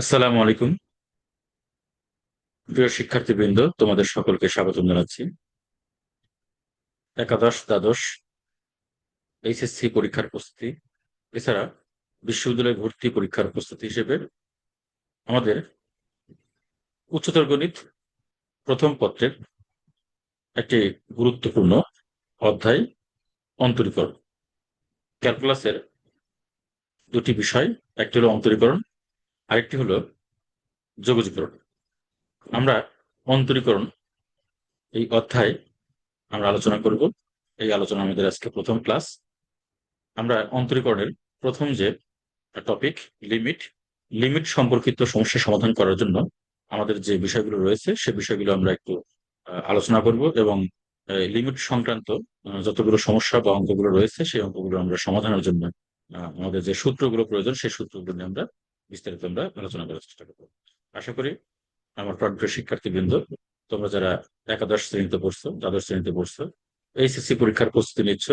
আসসালামু আলাইকুম। প্রিয় শিক্ষার্থীবৃন্দ, তোমাদের সকলকে স্বাগত জানাচ্ছি। একাদশ দ্বাদশ এইচএসসি পরীক্ষার প্রস্তুতি এছাড়া বিশ্ববিদ্যালয় ভর্তি পরীক্ষার প্রস্তুতি হিসেবে আমাদের উচ্চতর গণিত প্রথম পত্রের একটি গুরুত্বপূর্ণ অধ্যায় অন্তরীকরণ। ক্যালকুলাসের দুটি বিষয়, একটি হলো অন্তরীকরণ, আরেকটি হলো যোগজীকরণ। আমরা অন্তরীকরণ এই অধ্যায় আমরা আলোচনা করব। এই আলোচনা আমাদের আজকে প্রথম ক্লাস। আমরা অন্তরীকরণের প্রথম যে টপিক লিমিট, লিমিট সম্পর্কিত সমস্যা সমাধান করার জন্য আমাদের যে বিষয়গুলো রয়েছে সে বিষয়গুলো আমরা একটু আলোচনা করব এবং লিমিট সংক্রান্ত যতগুলো সমস্যা বা অঙ্কগুলো রয়েছে সেই অঙ্কগুলো আমরা সমাধানের জন্য আমাদের যে সূত্রগুলো প্রয়োজন সেই সূত্রগুলো নিয়ে আমরা বিস্তারিত আমরা আলোচনা করার চেষ্টা করবো। আশা করি আমার প্রাণপ্রিয় শিক্ষার্থীবৃন্দ, তোমরা যারা একাদশ শ্রেণীতে পড়ছো, দ্বাদশ শ্রেণীতে পড়ছো, এইচএসসি পরীক্ষার প্রস্তুতি নিচ্ছ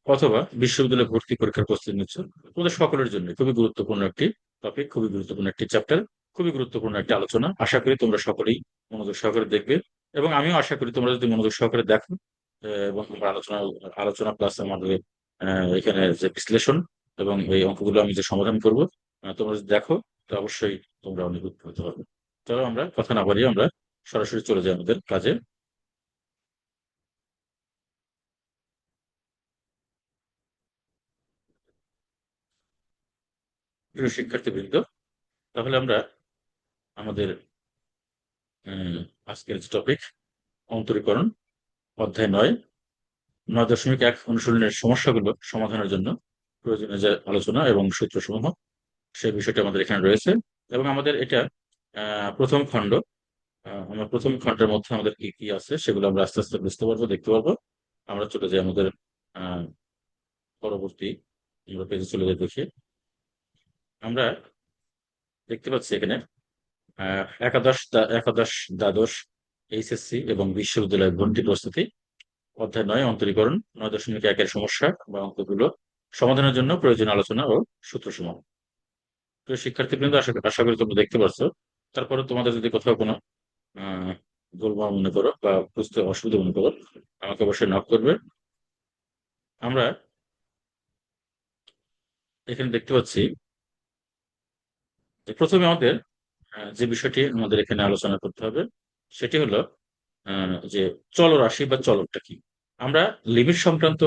অথবা বিশ্ববিদ্যালয় ভর্তি পরীক্ষার প্রস্তুতি নিচ্ছ, তোমাদের সকলের জন্য খুবই গুরুত্বপূর্ণ একটি টপিক, খুবই গুরুত্বপূর্ণ একটি চ্যাপ্টার, খুবই গুরুত্বপূর্ণ একটি আলোচনা। আশা করি তোমরা সকলেই মনোযোগ সহকারে দেখবে এবং আমিও আশা করি তোমরা যদি মনোযোগ সহকারে দেখো এবং তোমরা আলোচনা আলোচনা প্লাস আমাদের এখানে যে বিশ্লেষণ এবং এই অঙ্কগুলো আমি যে সমাধান করব, তোমরা যদি দেখো তো অবশ্যই তোমরা অনেক উপকৃত হবে। চলো আমরা কথা না বাড়িয়ে আমরা সরাসরি চলে যাই আমাদের কাজে। প্রিয় শিক্ষার্থীবৃন্দ, তাহলে আমরা আমাদের উম, আজকের যে টপিক অন্তরীকরণ, অধ্যায় 9.1 অনুশীলনের সমস্যাগুলো সমাধানের জন্য প্রয়োজনীয় যে আলোচনা এবং সূত্রসমূহ সেই বিষয়টি আমাদের এখানে রয়েছে। এবং আমাদের এটা প্রথম খণ্ড। আমরা প্রথম খণ্ডের মধ্যে আমাদের কি কি আছে সেগুলো আমরা আস্তে আস্তে বুঝতে পারবো, দেখতে পারবো। আমরা চলে যাই আমাদের আহ পরবর্তী, আমরা পেজে চলে যাই। দেখি আমরা দেখতে পাচ্ছি এখানে একাদশ দ্বাদশ এইচএসসি এবং বিশ্ববিদ্যালয় ভর্তি প্রস্তুতি, অধ্যায় 9 অন্তরীকরণ, 9.1 সমস্যা বা অঙ্কগুলো সমাধানের জন্য প্রয়োজনীয় আলোচনা ও সূত্রসমূহ। প্রিয় শিক্ষার্থীবৃন্দ, আশা আশা করি তোমরা দেখতে পাচ্ছো। তারপরে তোমাদের যদি কোথাও কোনো আহ গোলমাল মনে করো বা বুঝতে অসুবিধা মনে করো, আমাকে অবশ্যই নক করবে। আমরা এখানে দেখতে পাচ্ছি যে প্রথমে আমাদের যে বিষয়টি আমাদের এখানে আলোচনা করতে হবে সেটি হলো যে চলরাশি বা চলকটা কি। আমরা লিমিট সংক্রান্ত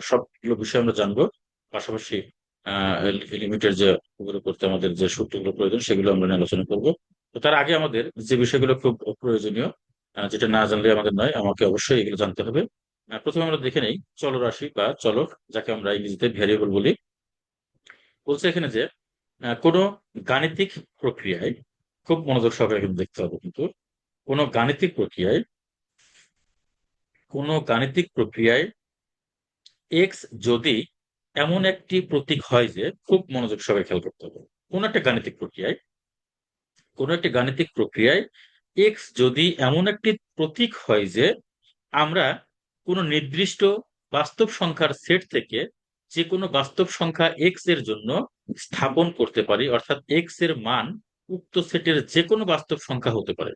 সবগুলো বিষয় আমরা জানবো, পাশাপাশি লিমিটের যে ওগুলো করতে আমাদের যে সূত্রগুলো প্রয়োজন সেগুলো আমরা নিয়ে আলোচনা করব। তো তার আগে আমাদের যে বিষয়গুলো খুব প্রয়োজনীয়, যেটা না জানলে আমাদের নয়, আমাকে অবশ্যই এগুলো জানতে হবে। প্রথমে আমরা দেখে নেই চলরাশি বা চলক, যাকে আমরা ইংরেজিতে ভ্যারিয়েবল বলি। বলছে এখানে যে কোনো গাণিতিক প্রক্রিয়ায়, খুব মনোযোগ সহকারে কিন্তু দেখতে হবে, কিন্তু কোনো গাণিতিক প্রক্রিয়ায় কোনো গাণিতিক প্রক্রিয়ায় এক্স যদি এমন একটি প্রতীক হয় যে, খুব মনোযোগ সহকারে খেয়াল করতে হবে, কোন একটা গাণিতিক প্রক্রিয়ায়, কোন একটি গাণিতিক প্রক্রিয়ায় এক্স যদি এমন একটি প্রতীক হয় যে আমরা কোনো নির্দিষ্ট বাস্তব সংখ্যার সেট থেকে যে কোনো বাস্তব সংখ্যা এক্স এর জন্য স্থাপন করতে পারি, অর্থাৎ এক্স এর মান উক্ত সেটের যে কোনো বাস্তব সংখ্যা হতে পারে,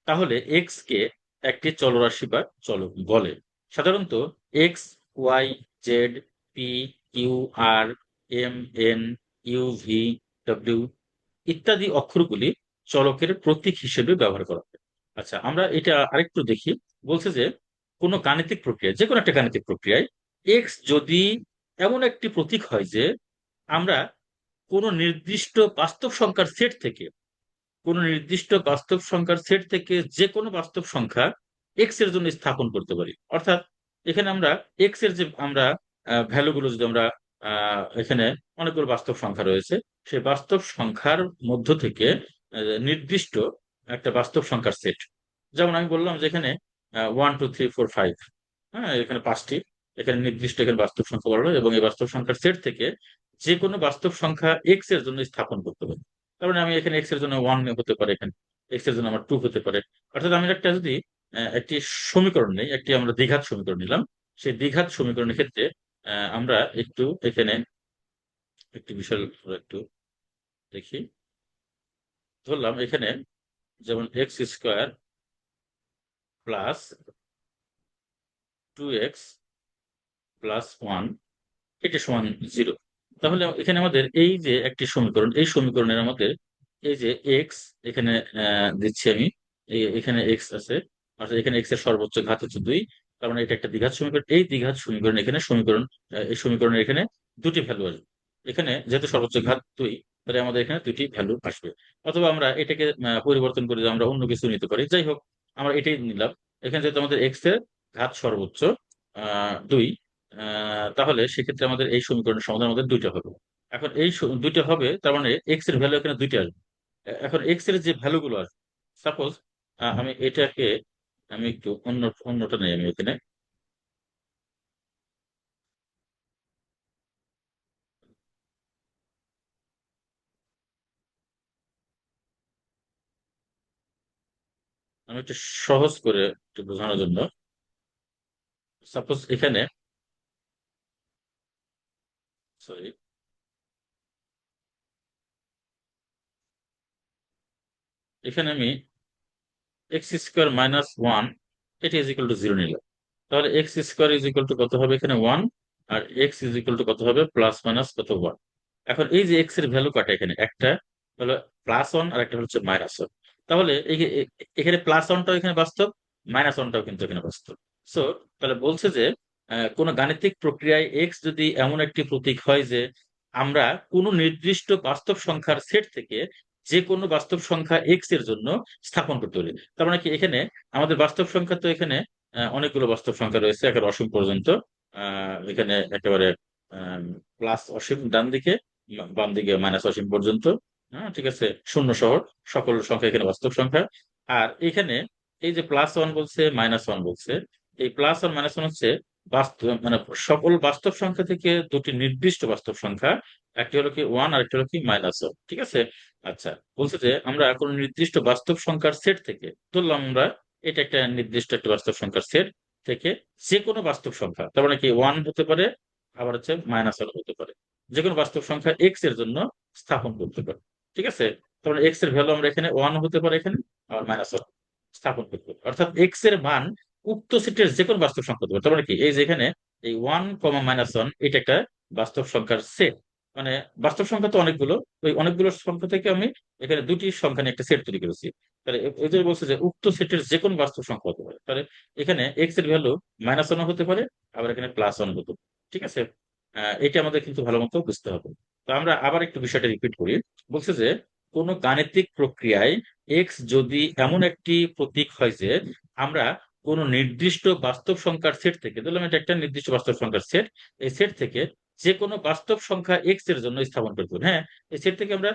তাহলে এক্স কে একটি চলরাশি বা চলক বলে। সাধারণত X, Y, Z, P, Q, R, M, N, U, V, W ইত্যাদি অক্ষরগুলি চলকের প্রতীক হিসেবে ব্যবহার করা হয়। আচ্ছা, আমরা এটা আরেকটু দেখি। বলছে যে কোনো গাণিতিক প্রক্রিয়া, যে কোনো একটা গাণিতিক প্রক্রিয়ায় এক্স যদি এমন একটি প্রতীক হয় যে আমরা কোনো নির্দিষ্ট বাস্তব সংখ্যার সেট থেকে, কোনো নির্দিষ্ট বাস্তব সংখ্যার সেট থেকে যে কোনো বাস্তব সংখ্যা এক্স এর জন্য স্থাপন করতে পারি। অর্থাৎ এখানে আমরা এক্স এর যে আমরা ভ্যালু গুলো যদি আমরা এখানে অনেকগুলো বাস্তব সংখ্যা রয়েছে, সেই বাস্তব সংখ্যার মধ্য থেকে নির্দিষ্ট একটা বাস্তব সংখ্যার সেট, যেমন আমি বললাম যে এখানে 1 2 3 4 5, হ্যাঁ এখানে পাঁচটি, এখানে নির্দিষ্ট এখানে বাস্তব সংখ্যা বলা হলো এবং এই বাস্তব সংখ্যার সেট থেকে যে কোনো বাস্তব সংখ্যা এক্স এর জন্য স্থাপন করতে পারি। তার মানে আমি এখানে এক্স এর জন্য 1 হতে পারে, এখানে এক্স এর জন্য আমার 2 হতে পারে। অর্থাৎ আমি একটা যদি একটি সমীকরণ নেই, একটি আমরা দ্বিঘাত সমীকরণ নিলাম, সেই দ্বিঘাত সমীকরণের ক্ষেত্রে আমরা একটু এখানে একটি বিষয় একটু দেখি। ধরলাম এখানে যেমন x² প্লাস 2x প্লাস 1 এটা সমান 0। তাহলে এখানে আমাদের এই যে একটি সমীকরণ, এই সমীকরণের আমাদের এই যে এক্স এখানে দিচ্ছি আমি, এখানে এক্স আছে, অর্থাৎ এখানে এক্স এর সর্বোচ্চ ঘাত হচ্ছে 2। তার মানে এটা একটা দ্বিঘাত সমীকরণ। এই দ্বিঘাত সমীকরণ এখানে সমীকরণ, এই সমীকরণের এখানে দুটি ভ্যালু আসবে। এখানে যেহেতু সর্বোচ্চ ঘাত 2, তাহলে আমাদের এখানে দুটি ভ্যালু আসবে। অথবা আমরা এটাকে পরিবর্তন করে যে আমরা অন্য কিছু নিতে পারি, যাই হোক আমরা এটাই নিলাম। এখানে যেহেতু আমাদের এক্স এর ঘাত সর্বোচ্চ 2, তাহলে সেক্ষেত্রে আমাদের এই সমীকরণের সমাধান আমাদের দুইটা হবে। এখন এই দুইটা হবে, তার মানে এক্স এর ভ্যালু এখানে দুইটা আসবে। এখন এক্স এর যে ভ্যালু গুলো আসবে, সাপোজ আমি এটাকে, আমি একটু অন্যটা নেই আমি এখানে। আমি একটু সহজ করে একটু বোঝানোর জন্য, সাপোজ এখানে, সরি, এখানে আমি x² - 1 এটা ইজ ইকুয়াল টু 0 নিলাম। তাহলে x² ইজ ইকুয়াল টু কত হবে এখানে 1, আর এক্স ইজ ইকুয়াল টু কত হবে প্লাস মাইনাস কত 1। এখন এই যে এক্স এর ভ্যালু কাটা, এখানে একটা হলো +1 আর একটা হচ্ছে -1। তাহলে এখানে +1টাও এখানে বাস্তব, -1টাও কিন্তু এখানে বাস্তব। সো তাহলে বলছে যে কোনো গাণিতিক প্রক্রিয়ায় এক্স যদি এমন একটি প্রতীক হয় যে আমরা কোনো নির্দিষ্ট বাস্তব সংখ্যার সেট থেকে যে কোনো বাস্তব সংখ্যা এক্স এর জন্য স্থাপন করতে পারি। তার মানে কি, এখানে আমাদের বাস্তব সংখ্যা তো এখানে অনেকগুলো বাস্তব সংখ্যা রয়েছে একেবারে অসীম পর্যন্ত। এখানে একেবারে প্লাস অসীম ডান দিকে, বাম দিকে মাইনাস অসীম পর্যন্ত। হ্যাঁ, ঠিক আছে, শূন্য সহ সকল সংখ্যা এখানে বাস্তব সংখ্যা। আর এখানে এই যে +1 বলছে, -1 বলছে, এই +1 - 1 হচ্ছে বাস্তব, মানে সকল বাস্তব সংখ্যা থেকে দুটি নির্দিষ্ট বাস্তব সংখ্যা, একটি হলো কি 1 আর একটি হলো কি -1। ঠিক আছে। আচ্ছা, বলছে যে আমরা কোন নির্দিষ্ট বাস্তব সংখ্যার সেট থেকে ধরলাম, আমরা এটা একটা নির্দিষ্ট একটা বাস্তব সংখ্যার সেট থেকে যে কোনো বাস্তব সংখ্যা, তার মানে কি 1 হতে পারে, আবার হচ্ছে -1 হতে পারে, যে কোনো বাস্তব সংখ্যা এক্স এর জন্য স্থাপন করতে পারে। ঠিক আছে। তারপরে এক্স এর ভ্যালু আমরা এখানে 1 হতে পারে এখানে, আবার -1 স্থাপন করতে পারে, অর্থাৎ এক্স এর মান উক্ত সেটের যে কোনো বাস্তব সংখ্যা হতে পারে। তার মানে কি, এই যে এখানে এই 1, -1 এটা একটা বাস্তব সংখ্যার সেট। মানে বাস্তব সংখ্যা তো অনেকগুলো, ওই অনেকগুলো সংখ্যা থেকে আমি এখানে দুটি সংখ্যা নিয়ে একটা সেট তৈরি করেছি। তাহলে এই যে বলছে যে উক্ত সেটের যে কোনো বাস্তব সংখ্যা হতে পারে, তাহলে এখানে এক্স এর ভ্যালু -1 হতে পারে, আবার এখানে +1 হতে পারে। ঠিক আছে। এটা আমাদের কিন্তু ভালো মতো বুঝতে হবে। তো আমরা আবার একটু বিষয়টা রিপিট করি। বলছে যে কোনো গাণিতিক প্রক্রিয়ায় এক্স যদি এমন একটি প্রতীক হয় যে আমরা কোনো নির্দিষ্ট বাস্তব সংখ্যার সেট থেকে, ধরলাম এটা একটা নির্দিষ্ট বাস্তব সংখ্যার সেট, এই সেট থেকে যে কোনো বাস্তব সংখ্যা এক্স এর জন্য স্থাপন করতে হবে। হ্যাঁ, এই সেট থেকে আমরা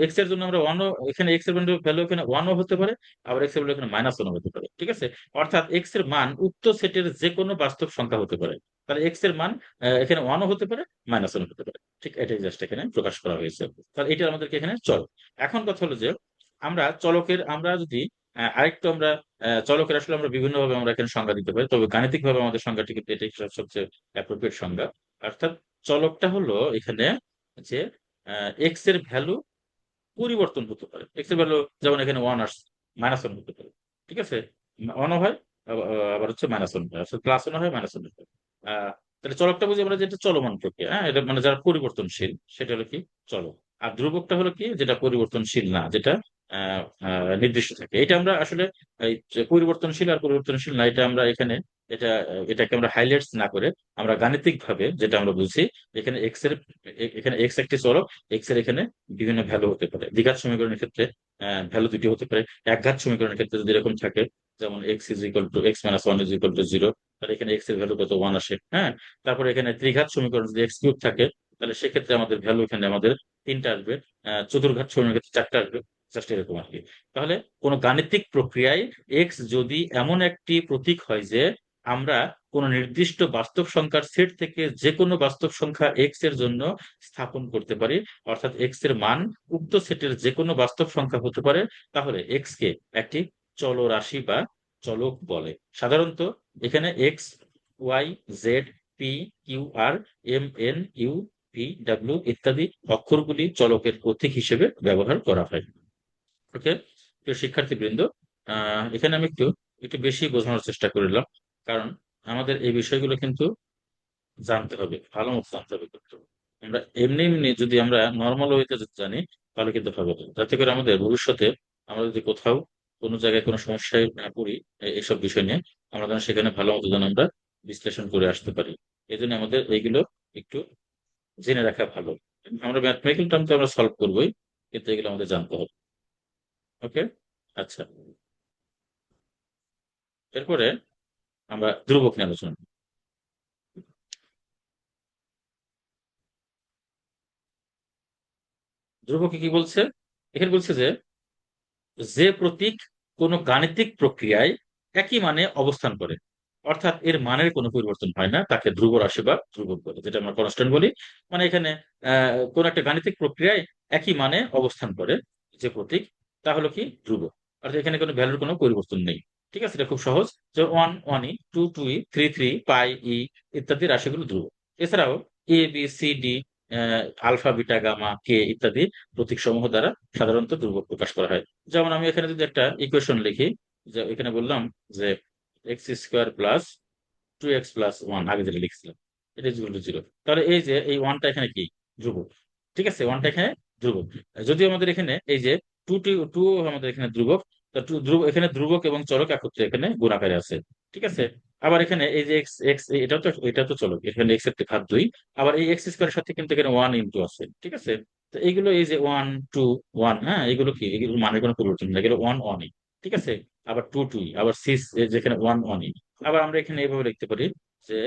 এক্স এর জন্য আমরা 1, এখানে এক্স এর ভ্যালু এখানে 1ও হতে পারে, আবার এক্স এর ভ্যালু এখানে -1ও হতে পারে। ঠিক আছে। অর্থাৎ এক্স এর মান উক্ত সেটের যে কোনো বাস্তব সংখ্যা হতে পারে। তাহলে এক্স এর মান এখানে 1ও হতে পারে, -1ও হতে পারে। ঠিক এটাই জাস্ট এখানে প্রকাশ করা হয়েছে। তাহলে এটা আমাদেরকে এখানে চল। এখন কথা হলো যে আমরা চলকের, আমরা যদি আরেকটু আমরা চলকের আসলে আমরা বিভিন্ন ভাবে আমরা এখানে সংজ্ঞা দিতে পারি, তবে গাণিতিক ভাবে আমাদের সংজ্ঞাটি কিন্তু এটাই সবচেয়ে অ্যাপ্রোপ্রিয়েট সংজ্ঞা। অর্থাৎ চলকটা হলো এখানে যে এক্স এর ভ্যালু পরিবর্তন হতে পারে। এক্স এর ভ্যালু যেমন এখানে 1 আসছে, -1 হতে পারে। ঠিক আছে। 1ও হয়, আবার হচ্ছে -1 হয়, +1 হয়, -1 হয়। তাহলে চলকটা বুঝি আমরা যেটা চলমান প্রক্রিয়া, হ্যাঁ, এটা মানে যারা পরিবর্তনশীল সেটা হলো কি চলক। আর ধ্রুবকটা হলো কি যেটা পরিবর্তনশীল না, যেটা নির্দিষ্ট থাকে। এটা আমরা আসলে এই যে পরিবর্তনশীল আর পরিবর্তনশীল না, এটা আমরা এখানে এটা এটাকে আমরা হাইলাইটস না করে আমরা গাণিতিক ভাবে যেটা আমরা বুঝি, এখানে এক্স এর, এখানে এক্স একটি চলক, এক্স এর এখানে বিভিন্ন ভ্যালু হতে পারে। দ্বিঘাত সমীকরণের ক্ষেত্রে ভ্যালু দুটি হতে পারে। একঘাত সমীকরণের ক্ষেত্রে যদি এরকম থাকে, যেমন x=x - 1 = 0, তাহলে এখানে এক্স এর ভ্যালু কত 1 আসে। হ্যাঁ, তারপরে এখানে ত্রিঘাত সমীকরণ যদি x³ থাকে, তাহলে সেক্ষেত্রে আমাদের ভ্যালু এখানে আমাদের 3টা আসবে। চতুর্ঘাত সমীকরণের ক্ষেত্রে 4টা আসবে। জাস্ট এরকম আর কি। তাহলে কোন গাণিতিক প্রক্রিয়ায় এক্স যদি এমন একটি প্রতীক হয় যে আমরা কোন নির্দিষ্ট বাস্তব সংখ্যার সেট থেকে যে কোনো বাস্তব সংখ্যা এক্স এর জন্য স্থাপন করতে পারি, অর্থাৎ এক্স এর মান উক্ত সেটের যে কোনো বাস্তব সংখ্যা হতে পারে, তাহলে এক্স কে একটি চলরাশি বা চলক বলে। সাধারণত এখানে X, Y, Z, P, Q, R, M, N, U, V, W ইত্যাদি অক্ষরগুলি চলকের প্রতীক হিসেবে ব্যবহার করা হয়। ওকে, প্রিয় শিক্ষার্থীবৃন্দ, এখানে আমি একটু একটু বেশি বোঝানোর চেষ্টা করলাম, কারণ আমাদের এই বিষয়গুলো কিন্তু জানতে হবে, ভালো মতো জানতে হবে। কিন্তু আমরা এমনি এমনি যদি আমরা নর্মাল ওয়েতে যদি জানি, তাহলে কিন্তু হবে না। যাতে করে আমাদের ভবিষ্যতে আমরা যদি কোথাও কোনো জায়গায় কোনো সমস্যায় পড়ি এইসব বিষয় নিয়ে, আমরা যেন সেখানে ভালো মতো যেন আমরা বিশ্লেষণ করে আসতে পারি। এই জন্য আমাদের এইগুলো একটু জেনে রাখা ভালো। আমরা ম্যাথমেটিক্যাল টার্ম তো আমরা সলভ করবোই, কিন্তু এগুলো আমাদের জানতে হবে। ওকে, আচ্ছা, এরপরে আমরা ধ্রুবক নিয়ে আলোচনা করি। ধ্রুবকে কি বলছে? এখানে বলছে যে প্রতীক কোনো গাণিতিক প্রক্রিয়ায় একই মানে অবস্থান করে, অর্থাৎ এর মানের কোনো পরিবর্তন হয় না, তাকে ধ্রুব রাশি বা ধ্রুবক বলে, যেটা আমরা কনস্ট্যান্ট বলি। মানে এখানে কোন একটা গাণিতিক প্রক্রিয়ায় একই মানে অবস্থান করে যে প্রতীক, তা হলো কি ধ্রুব। অর্থাৎ এখানে কোনো ভ্যালুর কোনো পরিবর্তন নেই। ঠিক আছে, এটা খুব সহজ। যে one one e, two two e, three three, pi e ইত্যাদি রাশিগুলো ধ্রুব। এছাড়াও a b c d, alpha beta gamma কে ইত্যাদি প্রতীক সমূহ দ্বারা সাধারণত ধ্রুবক প্রকাশ করা হয়। যেমন আমি এখানে যদি একটা ইকুয়েশন লিখি, যে এখানে বললাম যে এক্স স্কোয়ার প্লাস 2x+1, আগে যেটা লিখছিলাম, এটা ইকুয়াল টু 0, তাহলে এই যে এই ওয়ানটা এখানে কি ধ্রুবক। ঠিক আছে, ওয়ানটা এখানে ধ্রুবক। যদিও আমাদের এখানে এই যে টু টু টু আমাদের এখানে ধ্রুবক, তা টু ধ্রুব এখানে ধ্রুবক এবং চলক একত্রে এখানে গুণ আকারে আছে। ঠিক আছে, আবার এখানে এই যে এক্স এক্স, এটাও তো চলক, এখানে এক্স এর ঘাত 2, আবার এই এক্স স্কোয়ারের সাথে কিন্তু এখানে ওয়ান ইনটু আছে। ঠিক আছে, তো এইগুলো এই যে ওয়ান টু ওয়ান, হ্যাঁ, এগুলো কি, এগুলো মানের কোনো পরিবর্তন নেই, এগুলো ওয়ান ওয়ানই। ঠিক আছে, আবার টু টুই, আবার সিক্স যেখানে ওয়ান ওয়ানই। আবার আমরা এখানে এইভাবে লিখতে পারি যে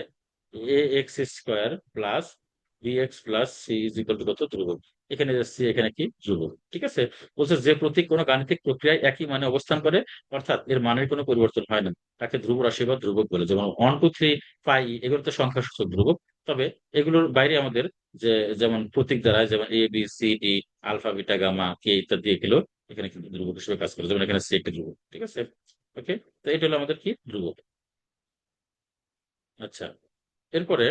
a x square plus b x plus c is equal to কত, ধ্রুবক। এখানে সি এখানে কি ধ্রুবক। ঠিক আছে, বলছে যে প্রতীক কোনো গাণিতিক প্রক্রিয়ায় একই মানে অবস্থান করে, অর্থাৎ এর মানের কোনো পরিবর্তন হয় না, তাকে ধ্রুব রাশি বা ধ্রুবক বলে। যেমন ওয়ান টু থ্রি ফাইভ, এগুলো তো সংখ্যা সূচক ধ্রুবক। তবে এগুলোর বাইরে আমাদের যে যেমন প্রতীক দ্বারা, যেমন a b c d, alpha beta gamma কে ইত্যাদি, এগুলো এখানে কিন্তু ধ্রুবক হিসেবে কাজ করে। যেমন এখানে সি একটা ধ্রুবক। ঠিক আছে, ওকে, তো এটা হলো আমাদের কি ধ্রুবক। আচ্ছা, এরপরে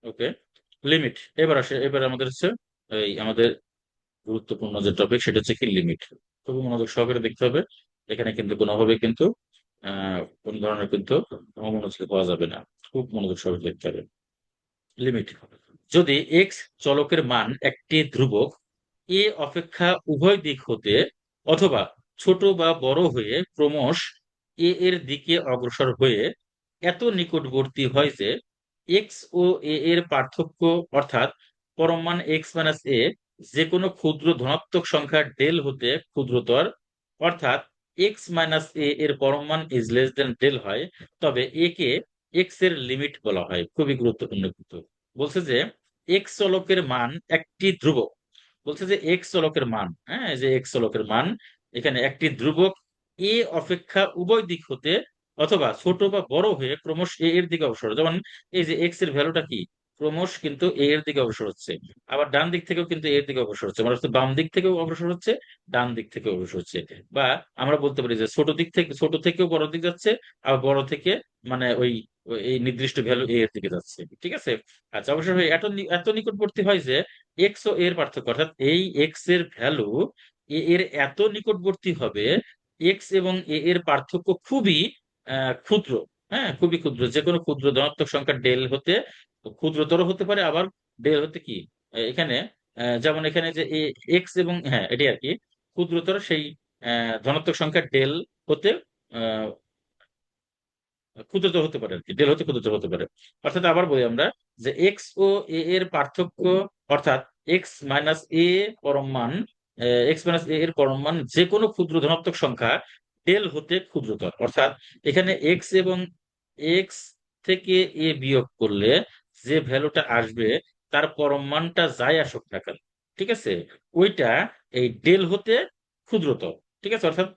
ওকে, লিমিট। এবার আমাদের হচ্ছে এই আমাদের গুরুত্বপূর্ণ যে টপিক, সেটা হচ্ছে কি লিমিট। খুবই মনোযোগ সহকারে দেখতে হবে। এখানে কিন্তু কোনোভাবে কিন্তু কোন ধরনের কিন্তু অমনোযোগী পাওয়া যাবে না। খুব মনোযোগ সহকারে দেখতে হবে। লিমিট, যদি এক্স চলকের মান একটি ধ্রুবক এ অপেক্ষা উভয় দিক হতে অথবা ছোট বা বড় হয়ে ক্রমশ এ এর দিকে অগ্রসর হয়ে এত নিকটবর্তী হয় যে এক্স ও এ এর পার্থক্য, অর্থাৎ পরম মান এক্স মাইনাস এ, যে কোনো ক্ষুদ্র ধনাত্মক সংখ্যা ডেল হতে ক্ষুদ্রতর, অর্থাৎ এক্স মাইনাস এ এর পরম মান ইজ লেস দেন ডেল হয়, তবে এ কে এক্স এর লিমিট বলা হয়। খুবই গুরুত্বপূর্ণ কিন্তু। বলছে যে এক্স চলকের মান একটি ধ্রুবক। বলছে যে এক্স চলকের মান, হ্যাঁ, এই যে এক্স চলকের মান এখানে একটি ধ্রুবক এ অপেক্ষা উভয় দিক হতে অথবা ছোট বা বড় হয়ে ক্রমশ এ এর দিকে অগ্রসর। যেমন এই যে এক্স এর ভ্যালুটা কি, ক্রমশ কিন্তু এ এর দিকে অগ্রসর হচ্ছে। আবার ডান দিক থেকেও কিন্তু এর দিকে অগ্রসর হচ্ছে, মানে হচ্ছে বাম দিক থেকেও অগ্রসর হচ্ছে, ডান দিক থেকেও অগ্রসর হচ্ছে। বা আমরা বলতে পারি যে ছোট দিক থেকে, ছোট থেকেও বড় দিক যাচ্ছে, আর বড় থেকে মানে ওই এই নির্দিষ্ট ভ্যালু এ এর দিকে যাচ্ছে। ঠিক আছে, আচ্ছা, অবশ্যই এত এত নিকটবর্তী হয় যে এক্স ও এর পার্থক্য, অর্থাৎ এই এক্স এর ভ্যালু এ এর এত নিকটবর্তী হবে, এক্স এবং এ এর পার্থক্য খুবই ক্ষুদ্র। হ্যাঁ, খুবই ক্ষুদ্র, যে কোনো ক্ষুদ্র ধনাত্মক সংখ্যা ডেল হতে ক্ষুদ্রতর হতে পারে, আবার ডেল হতে কি এখানে যেমন এখানে যে এক্স এবং, হ্যাঁ, এটি আর কি ক্ষুদ্রতর সেই ধনাত্মক সংখ্যা ডেল হতে আহ, ক্ষুদ্রতর হতে পারে আর কি, ডেল হতে ক্ষুদ্রতর হতে পারে। অর্থাৎ আবার বলি আমরা যে এক্স ও এ এর পার্থক্য, অর্থাৎ এক্স মাইনাস এ পরম মান, এক্স মাইনাস এ এর পরম মান যে কোনো ক্ষুদ্র ধনাত্মক সংখ্যা ডেল হতে ক্ষুদ্রতর। অর্থাৎ এখানে এক্স এবং এক্স থেকে এ বিয়োগ করলে যে ভ্যালুটা আসবে, তার পরম মানটা যাই আসুক না কেন, ঠিক আছে, ওইটা এই ডেল হতে ক্ষুদ্রতর। ঠিক আছে, অর্থাৎ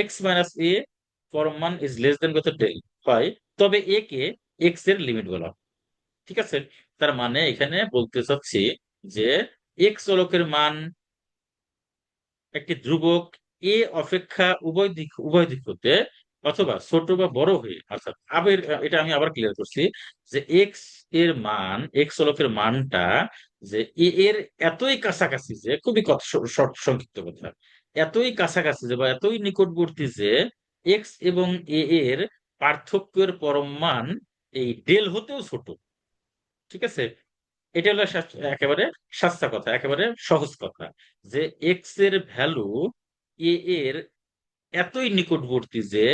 এক্স মাইনাস এ পরম মান ইজ লেস দেন কত, ডেল হয়, তবে এ কে এক্স এর লিমিট বলা হয়। ঠিক আছে, তার মানে এখানে বলতে চাচ্ছি যে এক্স চলকের মান একটি ধ্রুবক এ অপেক্ষা উভয় দিক হতে অথবা ছোট বা বড় হয়ে, অর্থাৎ এটা আমি আবার ক্লিয়ার করছি, যে এক্স এর মান, এক্স চলকের মানটা যে এ এর এতই কাছাকাছি, যে খুবই কথা সংক্ষিপ্ত কথা, এতই কাছাকাছি যে বা এতই নিকটবর্তী যে এক্স এবং এ এর পার্থক্যের পরম মান এই ডেল হতেও ছোট। ঠিক আছে, এটা হলো একেবারে সাস্তা কথা, একেবারে সহজ কথা, যে এক্স এর ভ্যালু এ এর এতই নিকটবর্তী যে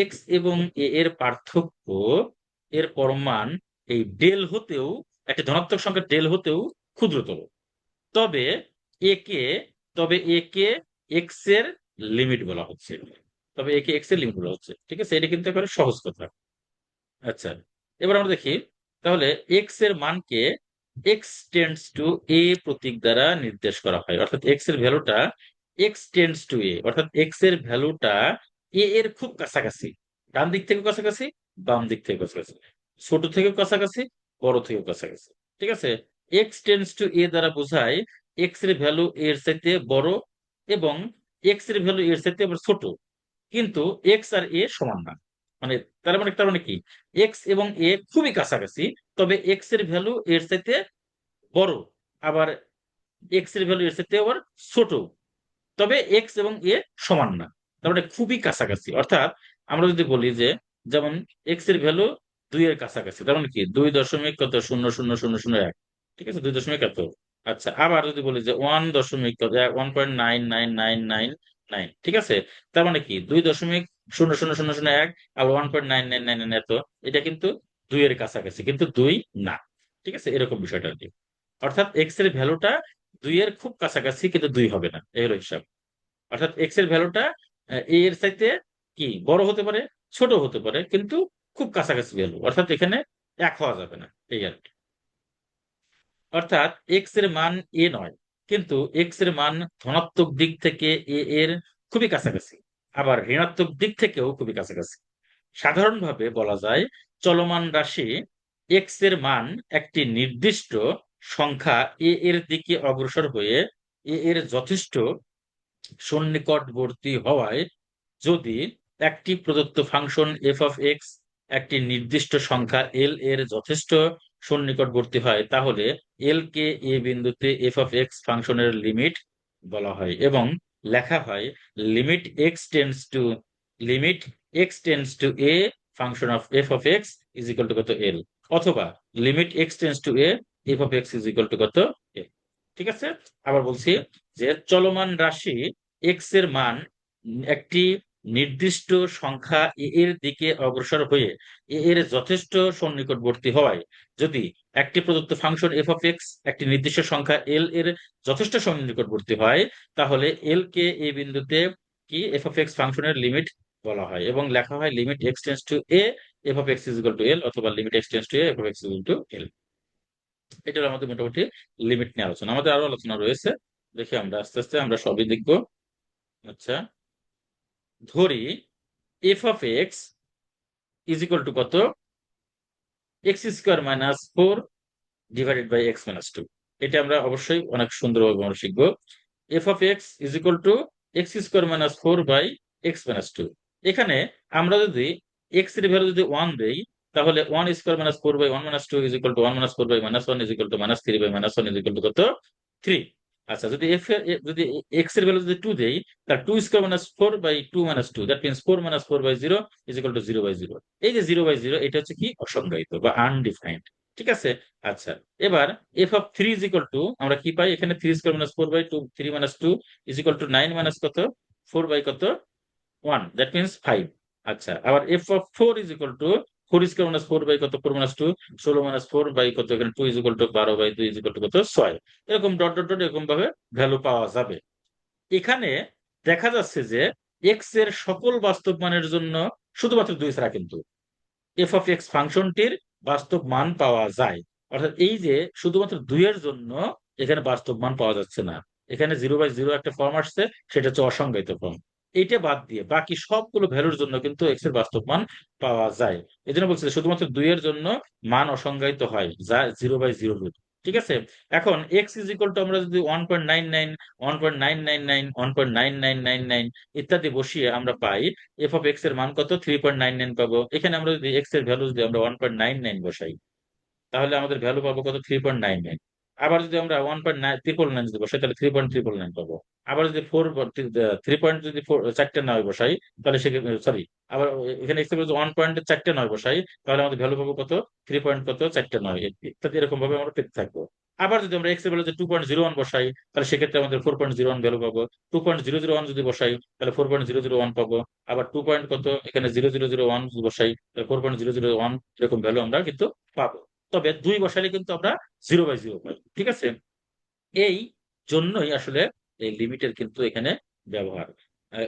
এক্স এবং এ এর পার্থক্য এর পরমান এই ডেল হতেও, একটা ধনাত্মক সংখ্যা ডেল হতেও ক্ষুদ্রতর। তবে একে তবে একে এক্স এর লিমিট বলা হচ্ছে, তবে একে এক্স এর লিমিট বলা হচ্ছে। ঠিক আছে, এটা কিন্তু একেবারে সহজ কথা। আচ্ছা, এবার আমরা দেখি, তাহলে এক্স এর মানকে এক্স টেন্ডস টু এ প্রতীক দ্বারা নির্দেশ করা হয়, অর্থাৎ এক্স এর ভ্যালুটা এক্স টেন্ডস টু এ, অর্থাৎ এক্স এর ভ্যালুটা এ এর খুব কাছাকাছি, ডান দিক থেকে কাছাকাছি, বাম দিক থেকে কাছাকাছি, ছোট থেকে কাছাকাছি, বড় থেকে কাছাকাছি। ঠিক আছে, এক্স টেন্ডস টু এ দ্বারা বোঝায় এক্স এর ভ্যালু এর চাইতে বড় এবং এক্স এর ভ্যালু এর চাইতে আবার ছোট, কিন্তু এক্স আর এ সমান না। মানে তার মানে কি, এক্স এবং এ খুবই কাছাকাছি, তবে এক্স এর ভ্যালু এর চাইতে বড়, আবার এক্স এর ভ্যালু এর চাইতে আবার ছোট, তবে এক্স এবং এ সমান না। তার মানে খুবই কাছাকাছি, অর্থাৎ আমরা যদি বলি যে, যেমন এক্স এর ভ্যালু 2 এর কাছাকাছি, তার মানে কি 2.000001, ঠিক আছে, 2 দশমিক এত। আচ্ছা, আবার যদি বলি যে 1.999999, ঠিক আছে, তার মানে কি 2.000001 আর 1.9999 এত, এটা কিন্তু 2 এর কাছাকাছি, কিন্তু 2 না। ঠিক আছে, এরকম বিষয়টা আর কি। অর্থাৎ এক্স এর ভ্যালুটা 2 এর খুব কাছাকাছি, কিন্তু 2 হবে না, এই হলো হিসাব। অর্থাৎ এক্স এর ভ্যালুটা এ এর চাইতে কি বড় হতে পারে, ছোট হতে পারে, কিন্তু খুব কাছাকাছি ভ্যালু, অর্থাৎ এখানে এক হওয়া যাবে না, এই আর কি। অর্থাৎ এক্স এর মান এ নয়, কিন্তু এক্স এর মান ধনাত্মক দিক থেকে এ এর খুবই কাছাকাছি, আবার ঋণাত্মক দিক থেকেও খুবই কাছাকাছি। সাধারণভাবে বলা যায়, চলমান রাশি এক্স এর মান একটি নির্দিষ্ট সংখ্যা এ এর দিকে অগ্রসর হয়ে এ এর যথেষ্ট সন্নিকটবর্তী হওয়ায়, যদি একটি প্রদত্ত ফাংশন এফ অফ এক্স একটি নির্দিষ্ট সংখ্যা এল এর যথেষ্ট সন্নিকটবর্তী হয়, তাহলে এল কে এ বিন্দুতে এফ অফ এক্স ফাংশনের লিমিট বলা হয় এবং লেখা হয় limit x tends to a function of F of x is equal to কত এল, অথবা limit x tends to a f of x is equal to কত এল। ঠিক আছে, আবার বলছি, যে চলমান রাশি এক্স এর মান একটি নির্দিষ্ট সংখ্যা এ এর দিকে অগ্রসর হয়ে এ এর যথেষ্ট সন্নিকটবর্তী হওয়ায়, যদি একটি প্রদত্ত ফাংশন এফ অফ এক্স একটি নির্দিষ্ট সংখ্যা এল এর যথেষ্ট সন্নিকটবর্তী হয়, তাহলে এল কে এ বিন্দুতে কি এফ অফ এক্স ফাংশনের লিমিট বলা হয় এবং লেখা হয় limit x tends to a f of x is equal to l, অথবা limit x tends to a f of x is equal to l. এটা হলো আমাদের মোটামুটি লিমিট নিয়ে আলোচনা, আমাদের আরো আলোচনা রয়েছে, দেখি আমরা আস্তে আস্তে আমরা সবই দেখবো। আচ্ছা, ধরি f of x is equal to কত, x square minus 4 divided by x minus 2। এটা আমরা অবশ্যই অনেক সুন্দরভাবে আমরা শিখবো। F of x is equal to x square minus 4 by x minus 2। এখানে আমরা যদি এক্স এর ভ্যালু যদি 1 দেই, তাহলে 1 square minus 4 by 1 minus 2 is equal to 1 minus 4 by minus 1 is equal to minus 3 by minus 1 is equal to কত 3। আচ্ছা, যদি যদি এক্স এর ভ্যালু যদি 2 দেই, তাহলে 2 square minus 4 by 2 minus 2, that means 4 minus 4 by 0 is equal to 0 by 0। এই যে 0 বাই 0, এটা হচ্ছে কি অসংজ্ঞায়িত বা আনডিফাইন্ড। ঠিক আছে। আচ্ছা, এবার f of 3 is equal to, আমরা কি পাই এখানে, 3 square minus 4 by 2, 3 minus 2 is equal to 9 minus কত 4 বাই কত 1, দ্যাট মিন্স 5। আচ্ছা, আবার f of 4 is equal to 4 square minus 4 by কত 4 মাইনাস 2, 16 মাইনাস 4 বাই কত, এখানে 2 is equal to 12 by 2 is equal to কত 6। এরকম ডট ডট ডট এরকম ভাবে ভ্যালু পাওয়া যাবে। এখানে দেখা যাচ্ছে যে এক্স এর সকল বাস্তব মানের জন্য শুধুমাত্র 2 ছাড়া কিন্তু এফ অফ এক্স ফাংশনটির বাস্তব মান পাওয়া যায়। অর্থাৎ এই যে শুধুমাত্র 2 এর জন্য এখানে বাস্তব মান পাওয়া যাচ্ছে না, এখানে 0/0 একটা ফর্ম আসছে, সেটা হচ্ছে অসংজ্ঞায়িত ফর্ম। এইটা বাদ দিয়ে বাকি সবগুলো ভ্যালুর জন্য কিন্তু এক্স এর বাস্তব মান পাওয়া যায়। এই জন্য বলছি যে শুধুমাত্র 2 এর জন্য মান অসংজ্ঞায়িত হয়, যা 0/0 রুট। ঠিক আছে। এখন এক্স ইজ ইকুয়াল টু আমরা যদি 1.99, 1.999, 1.9999 ইত্যাদি বসিয়ে আমরা পাই এফ অফ এক্স এর মান কত, 3.99 পাবো। এখানে আমরা যদি এক্স এর ভ্যালু যদি আমরা 1.99 বসাই, তাহলে আমাদের ভ্যালু পাবো কত, 3.99। আবার যদি আমরা 1.9 যদি বসাই, তাহলে 3.999 পাবো। আবার যদি 3 পয়েন্ট যদি চারটে নয় বসাই, তাহলে সেক্ষেত্রে সরি, আবার এখানে এক্স 1.4 বসাই, তাহলে আমাদের ভ্যালু পাবো কত, 3 পয়েন্ট কত 4 9, ইত্যাদি এরকম ভাবে আমরা পেতে থাকবো। আবার যদি আমরা এক্স এর ভ্যালু 2.01 বসাই, তাহলে সেক্ষেত্রে আমাদের 4.01 ভ্যালু পাবো। 2.001 যদি বসাই, তাহলে 4.001 পাবো। আবার টু পয়েন্ট কত, এখানে 0.001 যদি বসাই, তাহলে 4.001 এরকম ভ্যালু আমরা কিন্তু পাবো। তবে 2 বসালে কিন্তু আমরা 0/0 পাই। ঠিক আছে। এই জন্যই আসলে এই লিমিটের কিন্তু এখানে ব্যবহার।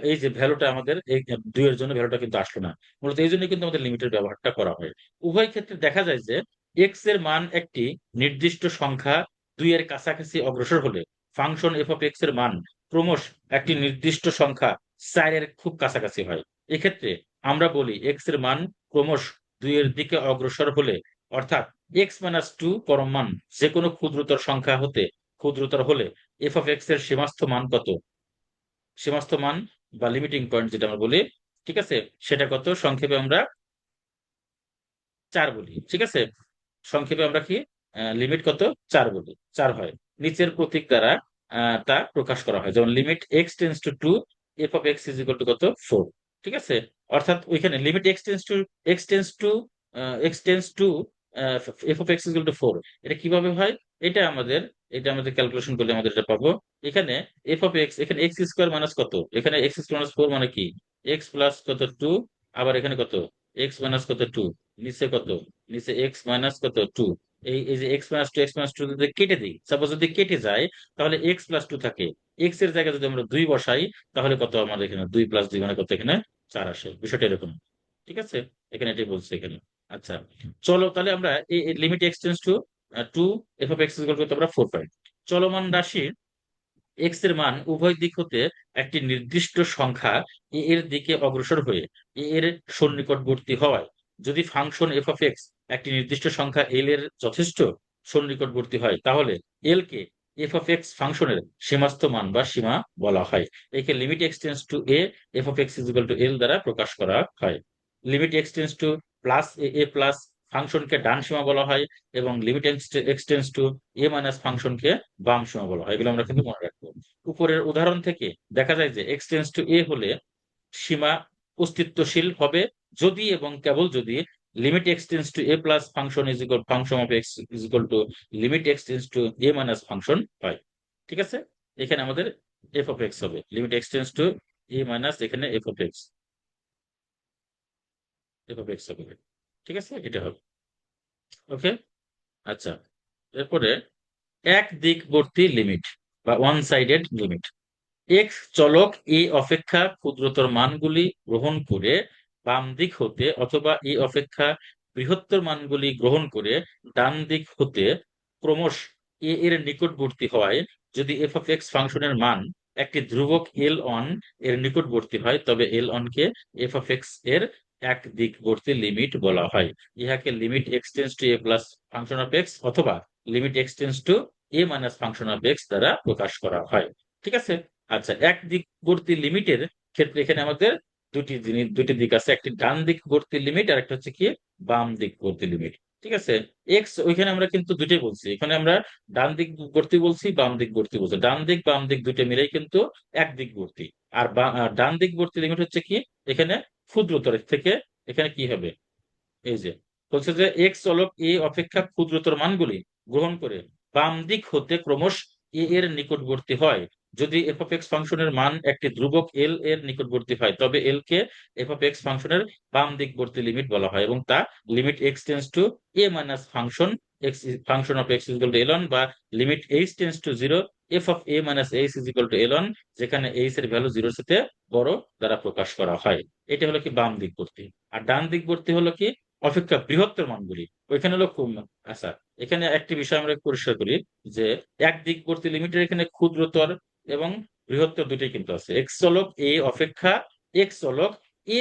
এই যে ভ্যালুটা আমাদের এই 2 এর জন্য ভ্যালুটা কিন্তু আসলো না, মূলত এই জন্য কিন্তু আমাদের লিমিটের ব্যবহারটা করা হয়। উভয় ক্ষেত্রে দেখা যায় যে এক্স এর মান একটি নির্দিষ্ট সংখ্যা 2 এর কাছাকাছি অগ্রসর হলে ফাংশন এফ অফ এক্স এর মান ক্রমশ একটি নির্দিষ্ট সংখ্যা 4 এর খুব কাছাকাছি হয়। এক্ষেত্রে আমরা বলি এক্স এর মান ক্রমশ 2 এর দিকে অগ্রসর হলে, অর্থাৎ x-2 পরম মান যে কোনো ক্ষুদ্রতর সংখ্যা হতে ক্ষুদ্রতর হলে এফ অফ এক্স এর সীমাস্থ মান কত, সীমাস্থ মান বা লিমিটিং পয়েন্ট যেটা আমরা বলি, ঠিক আছে, সেটা কত, সংক্ষেপে আমরা 4 বলি। ঠিক আছে, সংক্ষেপে আমরা কি লিমিট কত, 4 বলি, 4 হয়। নিচের প্রতীক দ্বারা তা প্রকাশ করা হয়, যেমন limit x tends two 2, f of x is equal to কত, 4। ঠিক আছে, অর্থাৎ ওইখানে limit x tends two f of x is equal to 4, এটা কিভাবে হয়, এটা আমাদের এটা আমাদের ক্যালকুলেশন করলে আমাদের এটা পাবো। এখানে এফ অফ এক্স, এখানে এক্স স্কোয়ার মাইনাস কত, এখানে এক্স স্কোয়ার মাইনাস 4 মানে কি, এক্স প্লাস কত 2, আবার এখানে কত এক্স মাইনাস কত 2, নিচে কত, নিচে এক্স মাইনাস কত 2। এই যে এক্স মাইনাস টু যদি কেটে দিই, সাপোজ যদি কেটে যায়, তাহলে এক্স প্লাস 2 থাকে। এক্স এর জায়গায় যদি আমরা 2 বসাই, তাহলে কত আমাদের এখানে 2+2 মানে কত, এখানে 4 আসে। বিষয়টা এরকম। ঠিক আছে, এখানে এটাই বলছে এখানে। আচ্ছা, চলো তাহলে আমরা এই limit x tends to 2, f of x equal to আমরা 4 পাই। চলমান রাশির এক্স এর মান উভয় দিক হতে একটি নির্দিষ্ট সংখ্যা এ এর দিকে অগ্রসর হয়ে এ এর সন্নিকটবর্তী হওয়ায়, যদি ফাংশন এফ অফ এক্স একটি নির্দিষ্ট সংখ্যা এল এর যথেষ্ট সন্নিকটবর্তী হয়, তাহলে এল কে এফ অফ এক্স ফাংশনের সীমাস্থ মান বা সীমা বলা হয়। একে limit x tends to a, f of x equal to l দ্বারা প্রকাশ করা হয়। Limit x tends to plus a a plus ফাংশনকে ডান সীমা বলা হয়, এবং limit x tends to a minus ফাংশনকে বাম সীমা বলা হয়। এগুলো আমরা কিন্তু মনে রাখবো। উপরের উদাহরণ থেকে দেখা যায় যে এক্স টেন্স টু এ হলে সীমা অস্তিত্বশীল হবে যদি এবং কেবল যদি limit x tends to a plus function is equal function of x is equal to limit x tends to a minus function হয়। ঠিক আছে, এখানে আমাদের এফ অফ এক্স হবে limit x tends to a minus, এখানে f of x হবে। ঠিক আছে, এটা হবে। ওকে। আচ্ছা, এরপরে এক দিকবর্তী লিমিট বা ওয়ান সাইডেড লিমিট। এক্স চলক এ অপেক্ষা ক্ষুদ্রতর মানগুলি গ্রহণ করে বাম দিক হতে, অথবা এ অপেক্ষা বৃহত্তর মানগুলি গ্রহণ করে ডান দিক হতে ক্রমশ এ এর নিকটবর্তী হওয়ায়, যদি এফ অফ এক্স ফাংশনের মান একটি ধ্রুবক এল অন এর নিকটবর্তী হয়, তবে এল অন কে এফ অফ এক্স এর এক দিকবর্তী লিমিট বলা হয়। ইহাকে limit x tends to a plus function of x অথবা limit x tends to a minus function of x দ্বারা প্রকাশ করা হয়। ঠিক আছে। আচ্ছা, এক দিকবর্তী লিমিটের ক্ষেত্রে এখানে আমাদের দুটি দিক আছে, একটি ডান দিকবর্তী লিমিট আর একটা হচ্ছে কি বাম দিকবর্তী লিমিট। ঠিক আছে, এক্স ওইখানে আমরা কিন্তু দুটোই বলছি, এখানে আমরা ডান দিকবর্তী বলছি, বাম দিকবর্তী বলছি। ডান দিক বাম দিক দুটো মিলেই কিন্তু এক দিকবর্তী। আর ডান দিকবর্তী লিমিট হচ্ছে কি, এখানে ক্ষুদ্রতর থেকে, এখানে কি হবে, এই যে বলছে যে এক্স চলক এ অপেক্ষা ক্ষুদ্রতর মানগুলি গ্রহণ করে বাম দিক হতে ক্রমশ এ এর নিকটবর্তী হয়, যদি এফ অফ এক্স ফাংশনের মান একটি ধ্রুবক এল এর নিকটবর্তী হয়, তবে এল কে এফ অফ এক্স ফাংশনের বাম দিকবর্তী লিমিট বলা হয়, এবং তা limit x tends to a minus function x function of x equal to l on, বা limit h tends to zero f of a minus h is equal to l on, যেখানে h এর value জিরোর সাথে বড় দ্বারা প্রকাশ করা হয়। এটা হলো কি বাম দিকবর্তী। আর ডান দিকবর্তী হলো কি অপেক্ষা বৃহত্তর মানগুলি, ওইখানে হলো খুব। আচ্ছা, এখানে একটি বিষয় আমরা পরিষ্কার করি যে এক দিকবর্তী লিমিটের এখানে ক্ষুদ্রতর এবং বৃহত্তর দুটোই কিন্তু আছে। এক্স চলক এ অপেক্ষা, এক্স চলক এ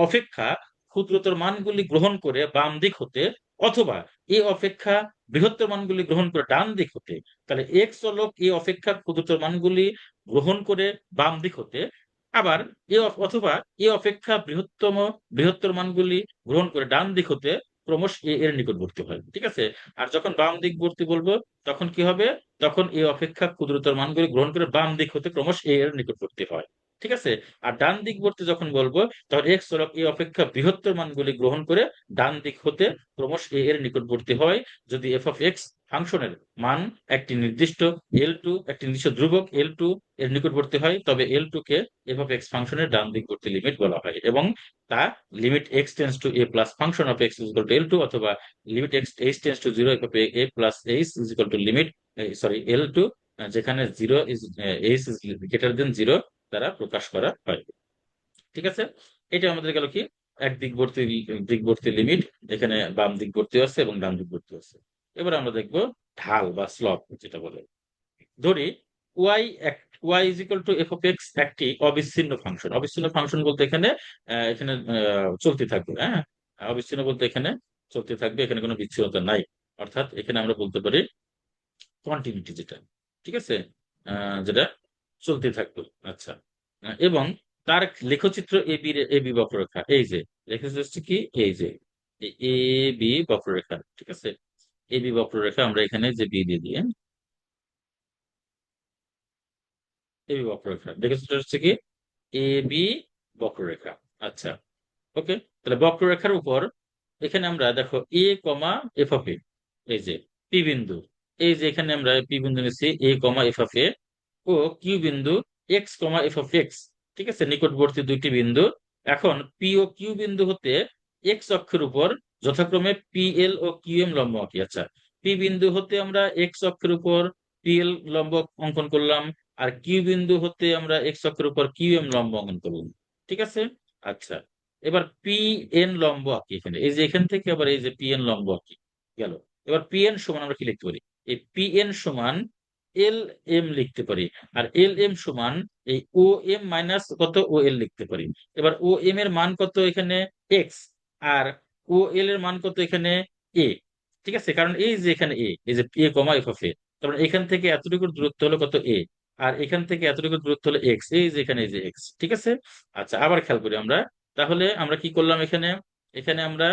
অপেক্ষা ক্ষুদ্রতর মানগুলি গ্রহণ করে বাম দিক হতে অথবা এ অপেক্ষা বৃহত্তর মানগুলি গ্রহণ করে ডান দিক হতে, তাহলে এক্স চলক এ অপেক্ষা ক্ষুদ্রতর মানগুলি গ্রহণ করে বাম দিক হতে, আবার অথবা এ অপেক্ষা বৃহত্তর মানগুলি গ্রহণ করে ডান দিক হতে ক্রমশ এ এর নিকটবর্তী হয়। ঠিক আছে? আর যখন বাম দিকবর্তী বলবো তখন কি হবে? তখন এ অপেক্ষা ক্ষুদ্রতর মানগুলি গ্রহণ করে বাম দিক হতে ক্রমশ এ এর নিকটবর্তী হয়। ঠিক আছে? আর ডান দিকবর্তী যখন বলবো তখন এক্স চলক এ অপেক্ষা বৃহত্তর মানগুলি গ্রহণ করে ডান দিক হতে ক্রমশ এ এর নিকটবর্তী হয়, যদি এফ অফ এক্স ফাংশনের মান একটি নির্দিষ্ট একটি নির্দিষ্ট ধ্রুবক L2 এর নিকটবর্তী হয়, তবে L2 K f of x ফাংশনের ডান দিকবর্তী লিমিট বলা হয়, এবং তা limit x tends to a plus function of x is equal two L2, অথবা limit x H tends to zero f of A plus H is equal to limit L2, যেখানে zero is H is greater than zero দ্বারা প্রকাশ করা হয়। ঠিক আছে? এটা আমাদের গেল কি এক দিকবর্তী লিমিট, এখানে বাম দিকবর্তী আছে এবং ডান দিকবর্তী আছে। এবার আমরা দেখবো ঢাল বা স্লপ যেটা বলে। ধরি y y is equal to f of x একটি অবিচ্ছিন্ন ফাংশন। অবিচ্ছিন্ন ফাংশন বলতে এখানে চলতে থাকবে। হ্যাঁ, অবিচ্ছিন্ন বলতে এখানে চলতে থাকবে, এখানে কোনো বিচ্ছিন্নতা নাই। অর্থাৎ এখানে আমরা বলতে পারি কন্টিনিউটি, যেটা ঠিক আছে, যেটা চলতে থাকবে। আচ্ছা, এবং তার লেখচিত্র এ বি বক্ররেখা, এই যে লেখচিত্র হচ্ছে কি, এই যে এ বি বক্ররেখা। ঠিক আছে? এ বি বক্ররেখা আমরা এখানে যে বি দিয়ে দিয়ে এ বি বক্ররেখা লেখচিত্র হচ্ছে কি এ বি বক্ররেখা। আচ্ছা, ওকে। তাহলে বক্ররেখার উপর এখানে আমরা দেখো এ কমা এফ অফ এ, এই যে পি বিন্দু, এই যে এখানে আমরা পি বিন্দু নিচ্ছি a comma f of a, ও কিউ বিন্দু x comma f of x. ঠিক আছে? নিকটবর্তী দুইটি বিন্দু। এখন পি ও কিউ বিন্দু হতে এক্স অক্ষের উপর যথাক্রমে P L O Q M লম্ব আঁকি। আচ্ছা, পি বিন্দু হতে আমরা এক্স অক্ষের উপর পি এল লম্ব অঙ্কন করলাম, আর কিউ বিন্দু হতে আমরা এক্স অক্ষের উপর কিউ এম লম্ব অঙ্কন করলাম। ঠিক আছে? আচ্ছা, এবার পি এন লম্ব আঁকি এখানে, এই যে এখান থেকে আবার এই যে পি এন লম্ব আঁকি গেল। এবার পি এন সমান আমরা কি লিখতে পারি? এই পি এন সমান এল এম লিখতে পারি, আর এল এম সমান এই ও এম মাইনাস কত ও এল লিখতে পারি। এবার ও এম এর মান কত এখানে এক্স, আর ও এল এর মান কত এখানে এ। ঠিক আছে? কারণ এই যে এখানে এই যে এ কমা এফ অফ এ, তারপরে এখান থেকে এতটুকু দূরত্ব হলো কত এ, আর এখান থেকে এতটুকু দূরত্ব হলো এক্স, এই যে এখানে এই যে এক্স। ঠিক আছে? আচ্ছা, আবার খেয়াল করি আমরা, তাহলে আমরা কি করলাম এখানে, এখানে আমরা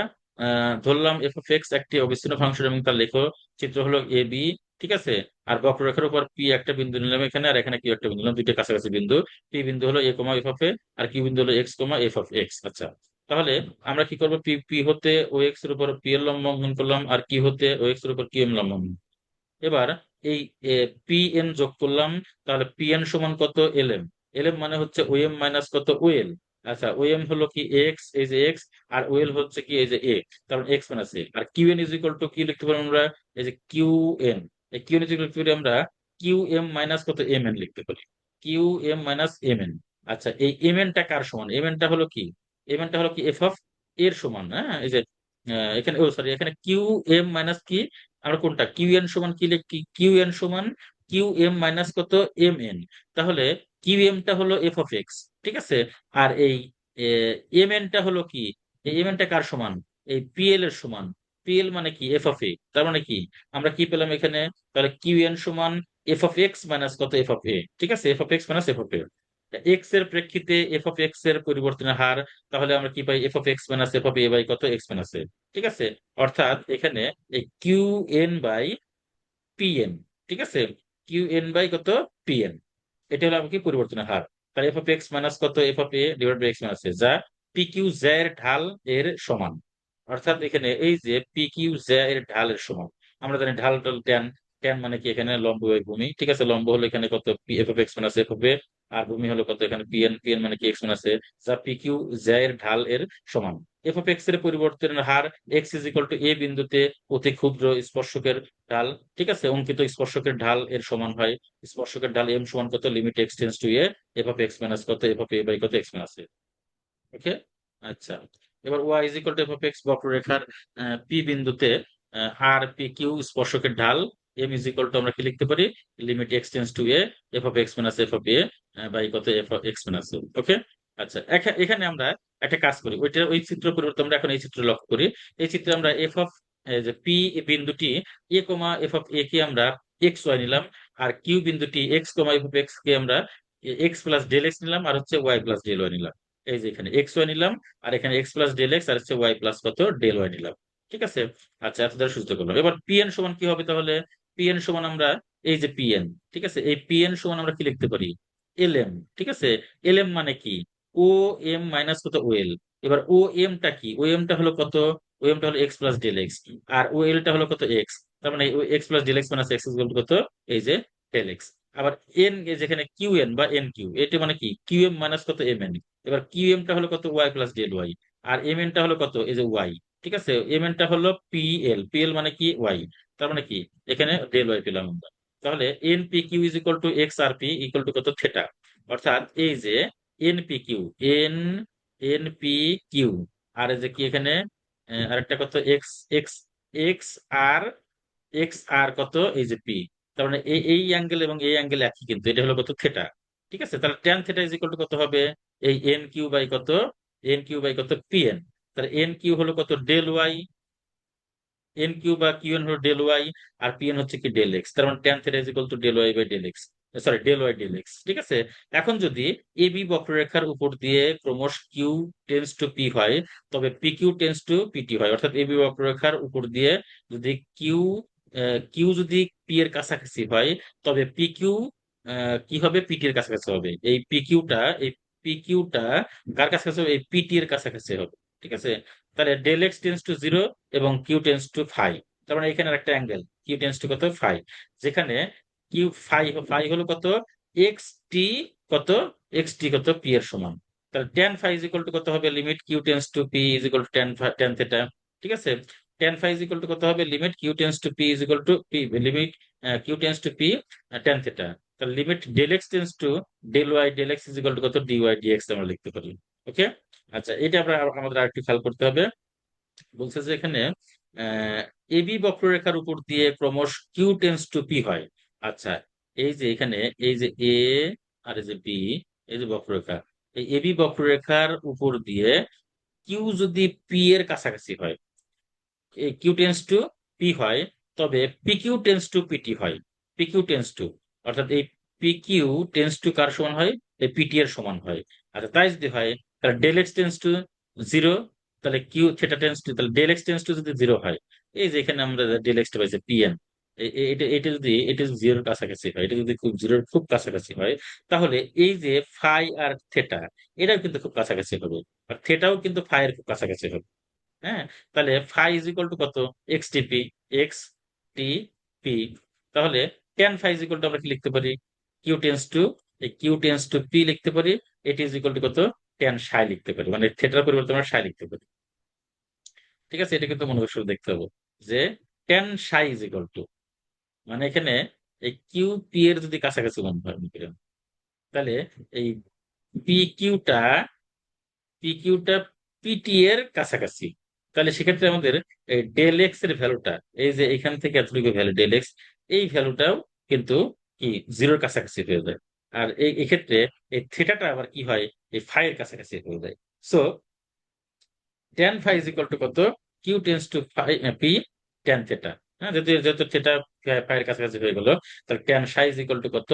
ধরলাম এফ অফ এক্স একটি অবিচ্ছিন্ন ফাংশন এবং তার লেখ চিত্র হলো এ বি। ঠিক আছে? আর বক্ররেখার উপর পি একটা বিন্দু নিলাম এখানে, আর এখানে কিউ একটা বিন্দু নিলাম, দুইটা কাছাকাছি বিন্দু। পি বিন্দু হলো a comma f of a, আর কিউ বিন্দু হলো x comma f of x. আচ্ছা, তাহলে আমরা কি করবো, পি পি হতে ও এক্স এর উপর পি এর লম্ব অঙ্কন করলাম, আর কি হতে ও এক্স এর উপর কিউ এম লম্ব অঙ্কন। এবার এই পি এন যোগ করলাম, তাহলে পি এন সমান কত এল এম। এল এম মানে হচ্ছে ও এম মাইনাস কত ও এল। আচ্ছা, ও এম হলো কি এক্স, এই যে এক্স, আর ও এল হচ্ছে কি এই যে এ, কারণ এক্স মাইনাস এ। আর q n is equal to কি লিখতে পারি আমরা, এই যে কিউ এন, এই q n is equal to আমরা কিউ এম মাইনাস কত এম এন লিখতে পারি, q m minus m n. আচ্ছা, এই এম এনটা কার সমান? এম এনটা হলো কি, এম এনটা হলো কি এফ অফ এর সমান। হ্যাঁ, এই যে এখানে ও সরি, এখানে কিউ এম মাইনাস কি, আমরা কোনটা কিউ এন সমান কি লিখি, কিউ এন সমান কিউ এম মাইনাস কত এম এন। তাহলে কিউ এমটা হলো এফ অফ এক্স। ঠিক আছে? আর এই এম এনটা হলো কি, এই এম এনটা কার সমান, এই পিএল এর সমান। পিএল মানে কি এফ অফ এ, তার মানে কি আমরা কি পেলাম এখানে, তাহলে কিউ এন সমান এফ অফ এক্স মাইনাস কত এফ অফ এ। ঠিক আছে? F of x minus f of A, x এর প্রেক্ষিতে এফ অফ এক্স এর পরিবর্তনের হার, তাহলে আমরা কি পাই f of x minus f of a by কত এক্স মাইনাস এ। ঠিক আছে? অর্থাৎ এখানে এই q n by p n. ঠিক আছে? কিউ এন বাই কত পি এন, এটা হলো আমাকে পরিবর্তনের হার। তাহলে এফ অফ এক্স মাইনাস কত f of a divide by x minus a, যা পি কিউ জ্যা এর ঢাল এর সমান। অর্থাৎ এখানে এই যে পি কিউ জ্যা এর ঢাল এর সমান। আমরা জানি ঢাল টাল ট্যান, ট্যান মানে কি এখানে লম্ব বাই ভূমি। ঠিক আছে? লম্ব হলো এখানে কত p f of x minus f of a, আর ভূমি হলো কত এখানে পি এন, পি এন মানে কি এক্স মাইনাস এ, যা পি কিউ জ্যা এর ঢাল এর সমান। এফ অফ এক্স এর পরিবর্তনের হার এক্স ইজ ইকুয়াল টু এ বিন্দুতে অতি ক্ষুদ্র স্পর্শকের ঢাল। ঠিক আছে? অঙ্কিত স্পর্শকের ঢাল এর সমান হয় স্পর্শকের ঢাল এম সমান কত limit x tends to a f of x minus কত এফ অফ এ বাই কত এক্স মাইনাস এ। ওকে। আচ্ছা, এবার y is equal to f of x বক্ররেখার পি বিন্দুতে আর পি কিউ স্পর্শকের ঢাল এম ইজ ইকুয়াল টু আমরা কি লিখতে পারি, limit x tends to a f of x minus f of a by কত f of x minus a. Okay. আচ্ছা, এখানে আমরা একটা কাজ করি, ওই চিত্র পরিবর্তে আমরা এখন এই চিত্র লক্ষ্য করি। এই চিত্রে আমরা এফ অফ এই যে পি বিন্দুটি এ কমা এফ অফ এ কে আমরা এক্স ওয়াই নিলাম, আর কিউ বিন্দুটি x comma f of x কে আমরা এক্স প্লাস ডেল এক্স নিলাম, আর হচ্ছে ওয়াই প্লাস ডেল ওয়াই নিলাম। এই যে এখানে এক্স ওয়াই নিলাম, আর এখানে এক্স প্লাস ডেল এক্স, আর হচ্ছে ওয়াই প্লাস কত ডেল ওয়াই নিলাম। ঠিক আছে। আচ্ছা, এত দ্বারা সূচিত করলাম। এবার পিএন সমান কি হবে তাহলে? পিএন সমান আমরা এই যে পিএন, ঠিক আছে, এই পিএন সমান আমরা কি লিখতে পারি? L m. ঠিক আছে। এল এম মানে কি? ও এম মাইনাস কত ও এল। এবার ও এমটা কি? ও এমটা হলো কত? ও এমটা হলো এক্স প্লাস ডেল এক্স, আর ও এলটা হলো কত? এক্স। তার মানে x plus del x minus x equal to কত? এই যে ডেল এক্স। আবার এন, যেখানে কিউ এন বা এন কিউ, এটা মানে কি? কিউ এম মাইনাস কত এম এন। এবার কিউ এমটা হলো কত? Y plus del y. আর এম এনটা হলো কত? এই যে ওয়াই। ঠিক আছে। এম এনটা হলো পি এল, পি এল মানে কি? ওয়াই। তার মানে কি? এখানে ডেল ওয়াই পেলাম আমরা। তাহলে n p q is equal to x আর পি ইকুয়াল টু কত? থেটা। অর্থাৎ এই যে n p q, n n p Q, আর এই যে কি এখানে আরেকটা কত? এক্স এক্স এক্স আর এক্স আর কত? এই যে পি। তার মানে এই অ্যাঙ্গেল এবং এই অ্যাঙ্গেল একই, কিন্তু এটা হলো কত? থেটা। ঠিক আছে। তাহলে tan theta is equal to কত হবে? এই এন কিউ বাই কত? এন কিউ বাই কত? P n. তাহলে এন কিউ হলো কত? Del y. এন কিউ বা কিউ এন হলো ডেল ওয়াই, আর পি এন হচ্ছে কি? Del x. তার মানে tan theta is equal to del y by del x, sorry del y del x. ঠিক আছে। এখন যদি এবি বক্ররেখার উপর দিয়ে ক্রমশ কিউ টেন্স টু পি হয়, তবে p q tends to PT হয়। অর্থাৎ এবি বক্ররেখার উপর দিয়ে যদি কিউ কিউ যদি পি এর কাছাকাছি হয়, তবে পি কিউ কি হবে? পিটি এর কাছাকাছি হবে। এই পি কিউটা কার কাছাকাছি হবে? এই পিটি এর কাছাকাছি হবে। ঠিক আছে। তাহলে del x tends to zero এবং কিউ টেন্স টু ফাই। তার মানে এখানে একটা অ্যাঙ্গেল কিউ টেন্স টু কত? ফাই। যেখানে কিউ ফাই, ফাই হলো কত? এক্স টি কত? এক্স টি কত? পি এর সমান। তাহলে tan phi is equal to কত হবে? Limit q tends to p is equal to tan theta. ঠিক আছে। Tan phi is equal to কত হবে? Limit q tends to p is equal to p, limit q tends to p tan theta. তাহলে limit del x tends to del x is equal to কত? D y d x আমরা লিখতে পারি। ওকে। আচ্ছা, এটা আমরা আমাদের আরেকটু খেয়াল করতে হবে। বলছে যে এখানে এবি বক্ররেখার উপর দিয়ে ক্রমশ কিউ টেন্স টু পি হয়। আচ্ছা, এই যে এখানে এই যে এ আর এই যে বি, এই যে বক্ররেখা, এই এবি বক্ররেখার উপর দিয়ে কিউ যদি পি এর কাছাকাছি হয়, এই কিউ টেন্স টু পি হয়, তবে p q tends to PT হয়। পি কিউ টেন্স টু, অর্থাৎ এই পি কিউ টেন্স টু কার সমান হয়? এই পিটি এর সমান হয়। আচ্ছা, তাই যদি হয় তাহলে del x tends to zero, তাহলে কিউ থেটা টেন্স টু, তাহলে ডেল এক্স টেন্স টু যদি জিরো হয়, এই যে এখানে আমরা ডেল এক্সটা পাইছি পিএন, এটা যদি জিরোর কাছাকাছি হয়, এটা যদি খুব জিরোর খুব কাছাকাছি হয়, তাহলে এই যে ফাই আর থেটা, এটাও কিন্তু খুব কাছাকাছি হবে। আর থেটাও কিন্তু ফাই এর খুব কাছাকাছি হবে। হ্যাঁ। তাহলে ফাই ইজ ইকুয়াল টু কত? X TP, x t p. তাহলে tan phi is equal to আমরা কি লিখতে পারি? কিউ টেন্স টু, এই কিউ টেন্স টু পি লিখতে পারি। এটি ইজ ইকুয়াল টু কত? ট্যান সাই লিখতে পারি, মানে থেটার পরিবর্তে আমরা সাই লিখতে পারি। ঠিক আছে। এটা কিন্তু মনে করে দেখতে হবে যে tan psi is equal two, মানে এখানে এই কিউ পি এর যদি কাছাকাছি মনে হয় মনে করেন, তাহলে এই পি কিউটা পি কিউটা পিটি এর কাছাকাছি। তাহলে সেক্ষেত্রে আমাদের এই ডেল এক্স এর ভ্যালুটা, এই যে এখান থেকে এতটুকু ভ্যালু ডেল এক্স, এই ভ্যালুটাও কিন্তু কি জিরোর কাছাকাছি হয়ে যায়। আর এই এক্ষেত্রে এই থিটাটা আবার কি হয়? এই ফাই এর কাছাকাছি হয়ে যায়। So tan phi is equal to কত? Q tends to phi p tan theta. হ্যাঁ, যেহেতু যেহেতু থেটা ফাই এর কাছাকাছি হয়ে গেল, তাহলে tan psi is equal to কত?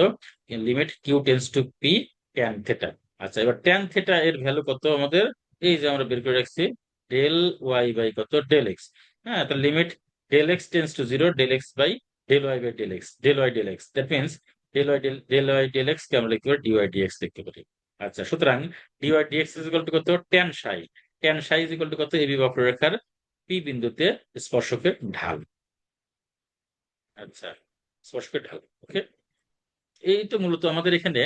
Limit q tends to p tan theta. আচ্ছা, এবার ট্যান থেটা এর ভ্যালু কত আমাদের? এই যে আমরা বের করে রাখছি ডেল ওয়াই বাই কত? Del x. হ্যাঁ, তাহলে limit del x tends to zero, del x by del y by del x, del y del x. That means del y del x কে আমরা লিখতে পারি ডি ওয়াই ডি এক্স লিখতে পারি। আচ্ছা, সুতরাং d y d x is equal to কত? Tan psi. Tan psi is equal to কত? এবি বক্ররেখার পি বিন্দুতে স্পর্শকের ঢাল। আচ্ছা, স্পর্শকের ঢাল। ওকে। এই তো মূলত আমাদের এখানে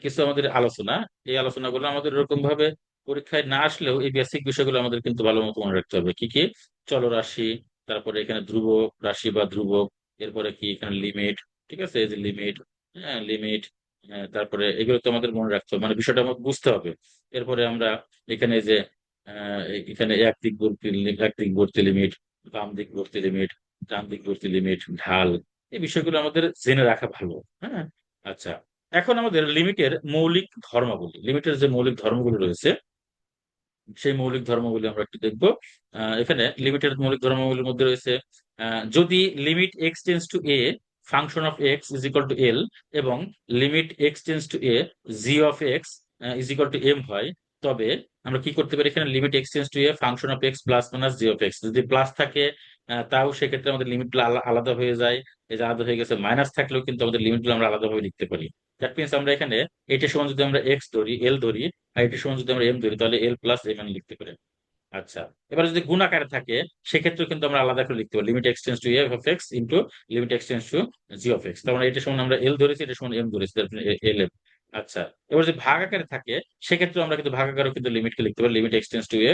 কিছু আমাদের আলোচনা। এই আলোচনাগুলো আমাদের এরকম ভাবে পরীক্ষায় না আসলেও এই বেসিক বিষয়গুলো আমাদের কিন্তু ভালো মতো মনে রাখতে হবে। কি কি? চলরাশি, তারপরে এখানে ধ্রুব রাশি বা ধ্রুবক, এরপরে কি এখানে লিমিট। ঠিক আছে, এই যে লিমিট, হ্যাঁ লিমিট, তারপরে এগুলো তো আমাদের মনে রাখতে হবে, মানে বিষয়টা আমাদের বুঝতে হবে। এরপরে আমরা এখানে যে এখানে এক দিক ভর্তি লিমিট, বাম দিক ভর্তি লিমিট, ডান দিক ভর্তি লিমিট, ঢাল, এই বিষয়গুলো আমাদের জেনে রাখা ভালো। হ্যাঁ। আচ্ছা, এখন আমাদের লিমিটের মৌলিক ধর্মাবলী, লিমিটের যে মৌলিক ধর্মগুলো রয়েছে, সেই মৌলিক ধর্মগুলি আমরা একটু দেখবো। এখানে লিমিটের মৌলিক ধর্মগুলির মধ্যে রয়েছে যদি limit x tends to a function of x is equal to l, এবং limit x tends to a g of x is equal to m হয়, তবে আমরা কি করতে পারি এখানে limit x tends to a function of x plus minus g of x যদি plus থাকে, তাও সেক্ষেত্রে আমাদের লিমিটগুলো আলাদা হয়ে যায়। এই যে আলাদা হয়ে গেছে, মাইনাস থাকলেও কিন্তু আমাদের লিমিটগুলো আমরা আলাদাভাবে লিখতে পারি। দ্যাট মিনস আমরা এখানে এটা সমান যদি আমরা এক্স ধরি, এল ধরি, আর এটা সমান যদি আমরা এম ধরি, তাহলে এল প্লাস এম এন লিখতে পারি। আচ্ছা, এবার যদি গুণ আকারে থাকে সেক্ষেত্রে কিন্তু আমরা আলাদা করে লিখতে পারি limit x tends to f of x into limit x tends to g of x. তার মানে এটা সমান আমরা এল ধরেছি, এটা সমান এম ধরেছি, এল এম। আচ্ছা, এবার যদি ভাগ আকারে থাকে সেক্ষেত্রে আমরা কিন্তু ভাগ আকারেও কিন্তু লিমিটকে লিখতে পারি limit x tends to a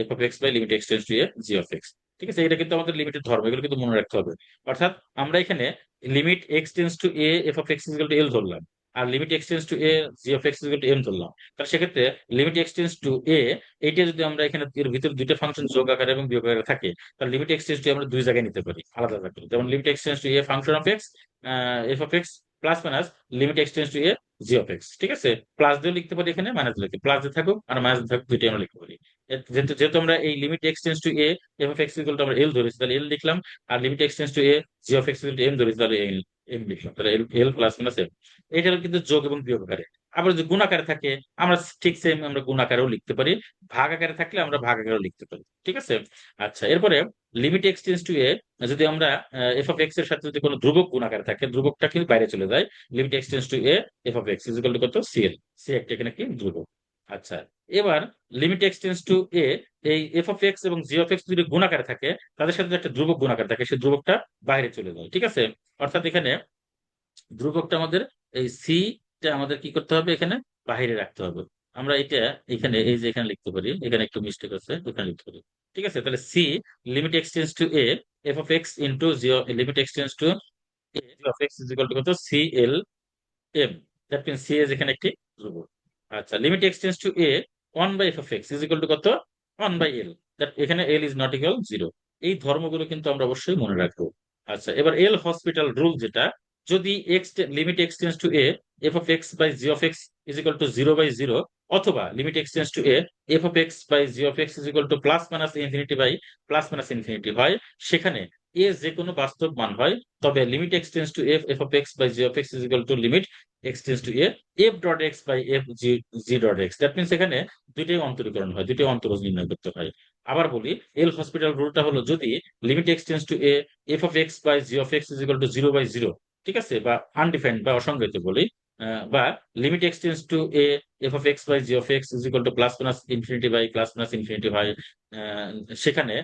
f of x by limit x tends to a g of x. ঠিক আছে, এটা কিন্তু আমাদের লিমিটের ধর্ম, এগুলো কিন্তু মনে রাখতে হবে। অর্থাৎ আমরা এখানে limit x tends to a f of x equal to l ধরলাম, আর limit x tends to a g of x equal to m ধরলাম। তাহলে সেক্ষেত্রে লিমিট এক্সটেন্স টু এ, এইটা যদি আমরা এখানে এর ভিতরে দুইটা ফাংশন যোগ আকারে এবং বিয়োগ আকারে থাকে, তাহলে লিমিট এক্সটেন্স টু আমরা দুই জায়গায় নিতে পারি আলাদা আলাদা করে। যেমন limit x tends to a function of x f of x plus minus limit x tends to a g of x. ঠিক আছে, প্লাস দিয়ে লিখতে পারি এখানে, মাইনাস দিয়ে লিখতে, প্লাস দিয়ে থাকুক আর মাইনাস দিয়ে থাকুক, দুইটাই আমরা লিখতে পারি। যেহেতু যেহেতু আমরা এই limit x tends to a f of x equal to আমরা এল ধরেছি, তাহলে এল লিখলাম, আর limit x tends to a g of x equal to m ধরেছি, তাহলে এল এম লিখলাম, তাহলে l l plus minus m. এটা হলো কিন্তু যোগ এবং বিয়োগ আকারে। আবার যদি গুণ আকারে থাকে আমরা ঠিক সেম আমরা গুণ আকারেও লিখতে পারি, ভাগ আকারে থাকলে আমরা ভাগ আকারেও লিখতে পারি। ঠিক আছে। আচ্ছা, এরপরে লিমিট এক্সটেন্স টু এ যদি আমরা এফ অফ এক্স এর সাথে যদি কোনো ধ্রুবক গুণ আকারে থাকে, ধ্রুবকটা কিন্তু বাইরে চলে যায়। Limit x tends to a f of x equal to কত, সিএল, সি একটা এখানে কি ধ্রুবক। আচ্ছা, এবার লিমিট এক্সটেন্স টু এ এই এফ অফ এক্স এবং জি অফ এক্স যদি গুণ আকারে থাকে, তাদের সাথে যদি একটা ধ্রুবক গুণ আকারে থাকে, সেই ধ্রুবকটা বাইরে চলে যায়। ঠিক আছে, অর্থাৎ এখানে ধ্রুবকটা আমাদের এই সি টা আমাদের কি করতে হবে এখানে বাইরে রাখতে হবে। আমরা এটা এখানে এই যে এখানে লিখতে পারি, এখানে একটু মিস্টেক আছে, এখানে লিখতে পারি। ঠিক আছে, তাহলে c limit x tends to a f of x into জিও limit x tends to a of x is equal to কত, c l m. That means c as এখানে একটি ধ্রুবক। আচ্ছা, limit x tends to a one by f of x is equal to কত, one by l. That এখানে l is not equal zero. এই ধর্মগুলো কিন্তু আমরা অবশ্যই মনে রাখবো। আচ্ছা, এবার এল হসপিটাল রুল যেটা, যদি x limit x tends to a f of x by g of x is equal to zero by zero, অথবা limit x tends to a f of x by g of x is equal to plus minus infinity by plus minus infinity হয়, সেখানে a যে কোনো বাস্তব মান হয়, তবে limit x tends to f f of x by g of x is equal to limit x tends to a f dot x by f g g dot x. That means এখানে দুইটাই অন্তরীকরণ হয়, দুইটাই অন্তরজ নির্ণয় করতে হয়। আবার বলি, এল হসপিটাল রুলটা হলো যদি limit x tends to a f of x by g of x is equal to zero by zero, ঠিক আছে, বা আনডিফাইন্ড বা অসংজ্ঞায়িত বলি, বা limit x tends to a f of x by g of x is equal to plus minus infinity by plus minus infinity হয়, সেখানে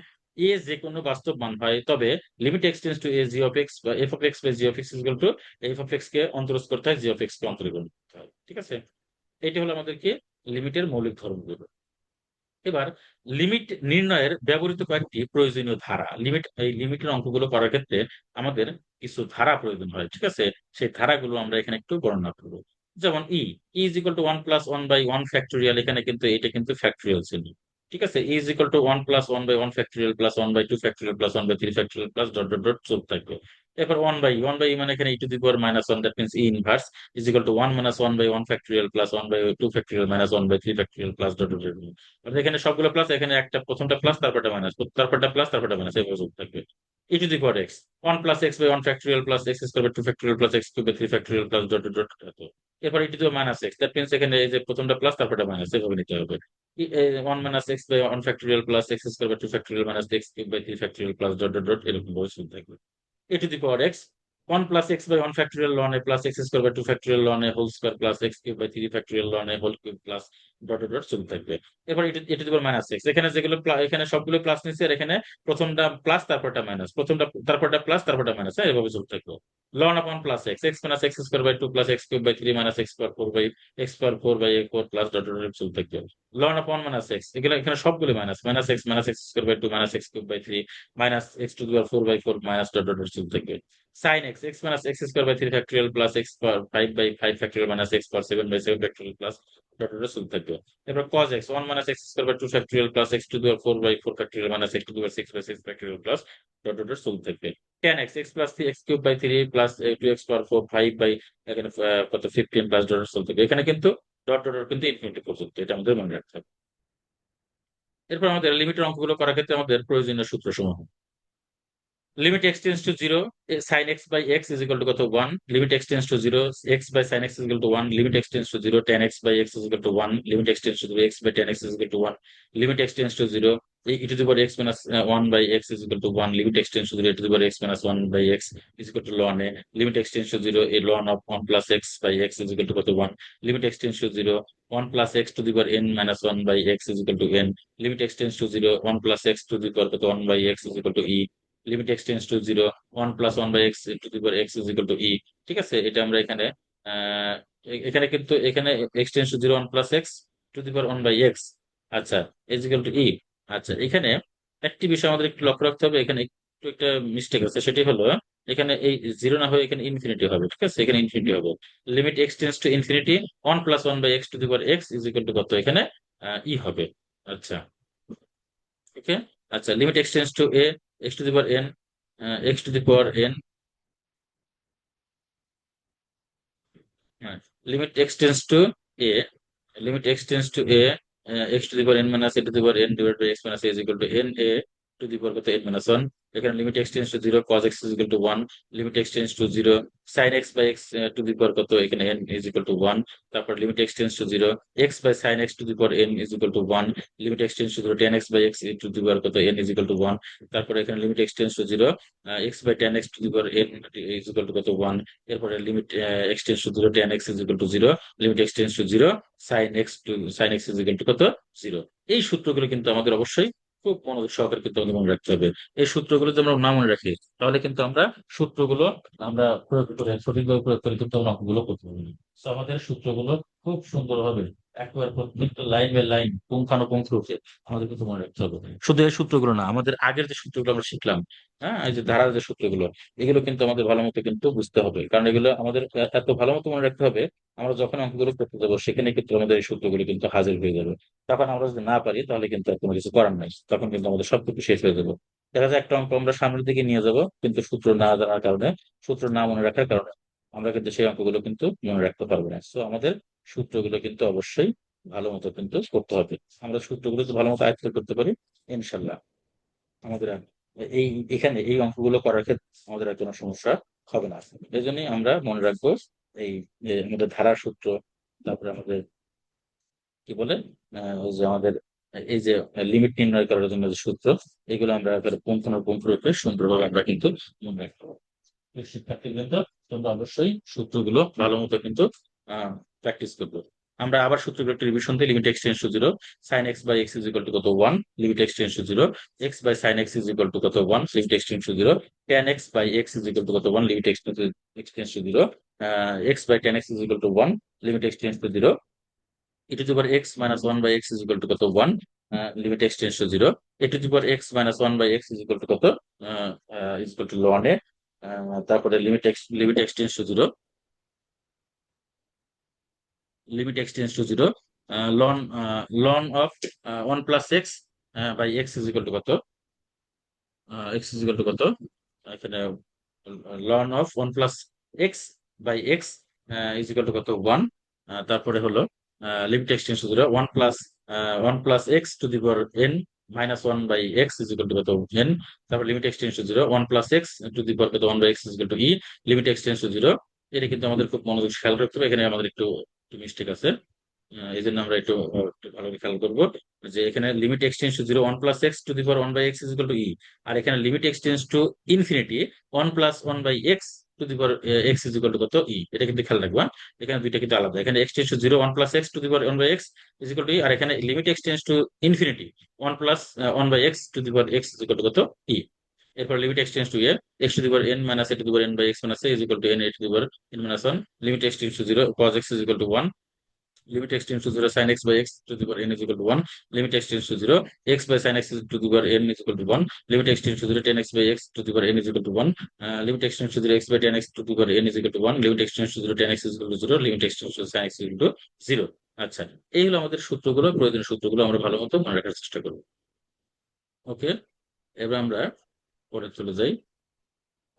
a যে কোনো বাস্তব মান হয়, তবে limit x tends to a g of x বা f of x by g of x is equal to f of x কে অন্তরজ করতে হয়, জি অফ এক্স কে অন্তরীকরণ করতে হয়। ঠিক আছে, এটা হলো আমাদেরকে লিমিটের মৌলিক ধর্মগুলো। এবার লিমিট নির্ণয়ের ব্যবহৃত কয়েকটি প্রয়োজনীয় ধারা, এই লিমিটের অঙ্কগুলো করার ক্ষেত্রে আমাদের কিছু ধারা প্রয়োজন হয়। ঠিক আছে, সেই ধারাগুলো আমরা এখানে একটু বর্ণনা করবো। যেমন is equal to one plus one by one factorial, এখানে কিন্তু এটা কিন্তু ফ্যাক্টোরিয়াল ছিল। ঠিক আছে, is equal to one plus one by one factorial plus one by two factorial plus one by three factorial plus dot dot dot চলতে থাকবে। এরপর ওয়ান বাই মানে এখানে e to the power minus one, that means e inverse is equal to one minus one by one factorial plus one by two factorial minus one by three factorial plus dot dot dot. অর্থাৎ এখানে সবগুলো plus, এখানে একটা প্রথমটা plus তারপরটা minus, তারপরটা plus তারপরটা minus, এভাবে চলতে থাকবে। E to the power x one plus x by one factorial plus x square by two factorial plus x cube by three factorial plus dot dot dot. এরপর e to the minus x, that means এখানে এই যে প্রথমটা plus তারপরটা minus, এভাবে নিতে হবে। One minus x by one factorial plus x square by two factorial minus x cube by three factorial plus dot dot dot, এরকম ভাবে চলতে থাকবে। A to the power x one plus x by one factorial ln a plus x square by two factorial ln a whole square plus x cube by three factorial ln a whole cube plus dot dot dot চলতে থাকবে। এবার এ to the power minus x, এখানে যেগুলো এখানে সবগুলো plus নিচ্ছে, আর এখানে প্রথমটা প্লাস তারপরটা মাইনাস, প্রথমটা তারপরটা প্লাস তারপরটা মাইনাস, হ্যাঁ এভাবে চলতে থাকবে। লন আপন plus x x minus x square by two plus x cube by three minus x square four by x square four by a four plus dot dot dot চলতে থাকবে। Ln আপন minus x, এগুলো এখানে সবগুলো minus, minus x square by two minus x cube by three minus x to the power four by four minus dot dot dot চলতে থাকবে। sin x x minus x square by 3 factorial plus x power 5 by 5 factorial minus x power 7 by 7 factorial plus dot dot চলতে থাকবে। এরপর cos x 1 minus x square by 2 factorial plus x to the power 4 by 4 factorial minus x to the power 6 by 6 factorial plus dot dot চলতে থাকবে। tan x x plus 3 x cube by 3 plus 2x power 4 5 by এখানে কত 15 plus dot dot চলতে থাকবে। এখানে কিন্তু dot dot কিন্তু infinity পর্যন্ত, এটা আমাদের মনে রাখতে হবে। এরপর আমাদের লিমিটের অঙ্কগুলো করার ক্ষেত্রে আমাদের প্রয়োজনীয় সূত্র সমূহ: limit x tends to 0, sin x by x is equal to কত 1, limit x tends to 0, x by sin x is equal to 1, limit x tends to 0, tan x by x is equal to 1, limit x tends to 0, x by tan x is equal to 1, limit x tends to 0, e to the power x minus 1 by x is equal to 1, limit x tends to 0, e to the power x minus 1 by x is equal to ln a, limit x tends to 0, a ln of 1 plus x by x is equal to কত 1, limit x tends to 0, 1 plus x to the power n minus 1 by x is equal to n, limit x tends to 0, 1 plus x to the power কত 1 by x is equal to e, limit x tends to 0, 1 plus 1 by x to the power x is equal to e. ঠিক আছে, এটা আমরা এখানে আহ, এখানে কিন্তু এখানে x tends to 0, 1 plus x to the power 1 by x, আচ্ছা, ইজ ইকুয়াল টু ই। আচ্ছা, এখানে একটি বিষয় আমাদের একটু লক্ষ্য রাখতে হবে, এখানে একটু একটা মিস্টেক আছে, সেটি হলো এখানে এই জিরো না হয়ে এখানে ইনফিনিটি হবে। ঠিক আছে, এখানে ইনফিনিটি হবে। Limit x tends to infinity 1 plus 1 by x to the power x is equal to কত, এখানে ই হবে। আচ্ছা, ওকে। আচ্ছা, limit x tends to a, x to the power n, x to the power n, limit x tends to a, limit x tends to a, x to the power n minus a to the power n divide by x minus a is equal to n a to the power কত n minus one. এখানে limit x tends to 0, cos x is equal to 1, limit x tends to 0, sin x by x to the power কত, এখানে n is equal to 1। তারপর limit x tends to 0, x by sin x to the power n is equal to 1, limit x tends to 0, tan x by x to the power কত n is equal to 1। তারপর এখানে limit x tends to 0, x by tan x to the power n is equal to কত 1। এরপরে limit x tends to 0, tan x is equal to 0, limit x tends to 0, sine x is equal to কত 0। এই সূত্রগুলো কিন্তু আমাদের অবশ্যই খুব মনোযোগ সহকারে কিন্তু আমাদের মনে রাখতে হবে। এই সূত্রগুলো যদি আমরা না মনে রাখি, তাহলে কিন্তু আমরা সূত্রগুলো আমরা প্রয়োগ করে সঠিকভাবে প্রয়োগ করে কিন্তু আমরা অঙ্কগুলো করতে পারবো না। তো আমাদের সূত্রগুলো খুব সুন্দরভাবে একবার প্রত্যেকটা লাইন বাই লাইন পুঙ্খানুপুঙ্খ রূপে আমাদের কিন্তু মনে রাখতে হবে। শুধু এই সূত্রগুলো না, আমাদের আগের যে সূত্রগুলো আমরা শিখলাম, হ্যাঁ, এই যে ধারার যে সূত্রগুলো, এগুলো কিন্তু আমাদের ভালো মতো কিন্তু বুঝতে হবে, কারণ এগুলো আমাদের এত ভালো মতো মনে রাখতে হবে। আমরা যখন অঙ্কগুলো করতে যাবো, সেখানে কিন্তু আমাদের এই সূত্রগুলো কিন্তু হাজির হয়ে যাবে। তখন আমরা যদি না পারি, তাহলে কিন্তু আর কোনো কিছু করার নাই, তখন কিন্তু আমাদের সবকিছু শেষ হয়ে যাবে। দেখা যায় একটা অঙ্ক আমরা সামনের দিকে নিয়ে যাব, কিন্তু সূত্র না জানার কারণে, সূত্র না মনে রাখার কারণে আমরা কিন্তু সেই অঙ্কগুলো কিন্তু মনে রাখতে পারবো না। তো আমাদের সূত্রগুলো কিন্তু অবশ্যই ভালো মতো কিন্তু করতে হবে। আমরা সূত্রগুলো যদি ভালো মতো আয়ত্ত করতে পারি, ইনশাল্লাহ আমাদের এই এখানে এই অঙ্কগুলো করার ক্ষেত্রে আমাদের আর কোনো সমস্যা হবে না। এই জন্যই আমরা মনে রাখবো এই যে আমাদের ধারার সূত্র, তারপরে আমাদের কি বলে ওই যে আমাদের এই যে লিমিট নির্ণয় করার জন্য যে সূত্র, এগুলো আমরা একেবারে পুঙ্খানুপুঙ্খ রূপে সুন্দরভাবে আমরা কিন্তু মনে রাখতে পারবো। শিক্ষার্থী কিন্তু তোমরা অবশ্যই সূত্রগুলো ভালো মতো কিন্তু প্র্যাকটিস করবো। আমরা আবার সূত্রগুলো একটু রিভিশন দিই। Limit x tends to 0, sin x by x is equal to কত 1, limit x tends to 0, x by sin x is equal to কত 1, limit x tends to 0, tan x by x is equal to কত 1, limit x tends to 0, x by tan x is equal to 1, limit x tends to 0, e to the power x minus 1 by x is equal to কত 1, limit x tends to 0, e to the power x minus 1 by x is equal to কত is equal to ln a, তারপরে limit x tends to 0, limit x tends to 0, ln of 1 plus x by x is equal to কত, x is equal to কত, এখানে ln of 1 plus x by x is equal to কত 1, তারপরে হলো limit x tends to 0, 1 plus 1 plus x to the power n minus 1 by x is equal to কত n, তারপর limit x tends to 0, 1 plus x to the power কত 1 by x is equal to e, limit x tends to 0। এটা কিন্তু আমাদের খুব মনোযোগ খেয়াল রাখতে হবে, এখানে আমাদের একটু মিস্টেক আছে। এই জন্য আমরা একটু ভালো করে খেয়াল করবো যে এখানে limit x tends to 0, 1 plus x to the power 1 by x is equal to e, আর এখানে limit x tends to infinity 1 plus 1 by x to the power x is equal to কত ই। এটা কিন্তু খেয়াল রাখবা, এখানে দুইটা কিন্তু আলাদা। এখানে x tends to 0, 1 plus x to the power 1 by x is equal to e, আর এখানে limit x tends to infinity 1 plus 1 by x to the power x is equal to কত ই। এরপর limit x tends to a, x to the power n minus a to the power n by x minus a is equal to n a to the power n minus 1, limit x tends to 0, cos x is equal to 1, limit x tends to 0, sin x by x to the power n is equal to 1, limit x tends to 0, x by sin x to the power n is equal to 1, limit x tends to 0, tan x by x to the power n is equal to 1, limit x tends to 0, x by tan x to the power n is equal to 1, limit x tends to 0, tan x is equal to 0, limit x tends to sin x is equal to 0। আচ্ছা, এই হলো আমাদের সূত্রগুলো, প্রয়োজনীয় সূত্রগুলো আমরা ভালো মতো মনে রাখার চেষ্টা করবো। ওকে, এবার আমরা পরে চলে যাই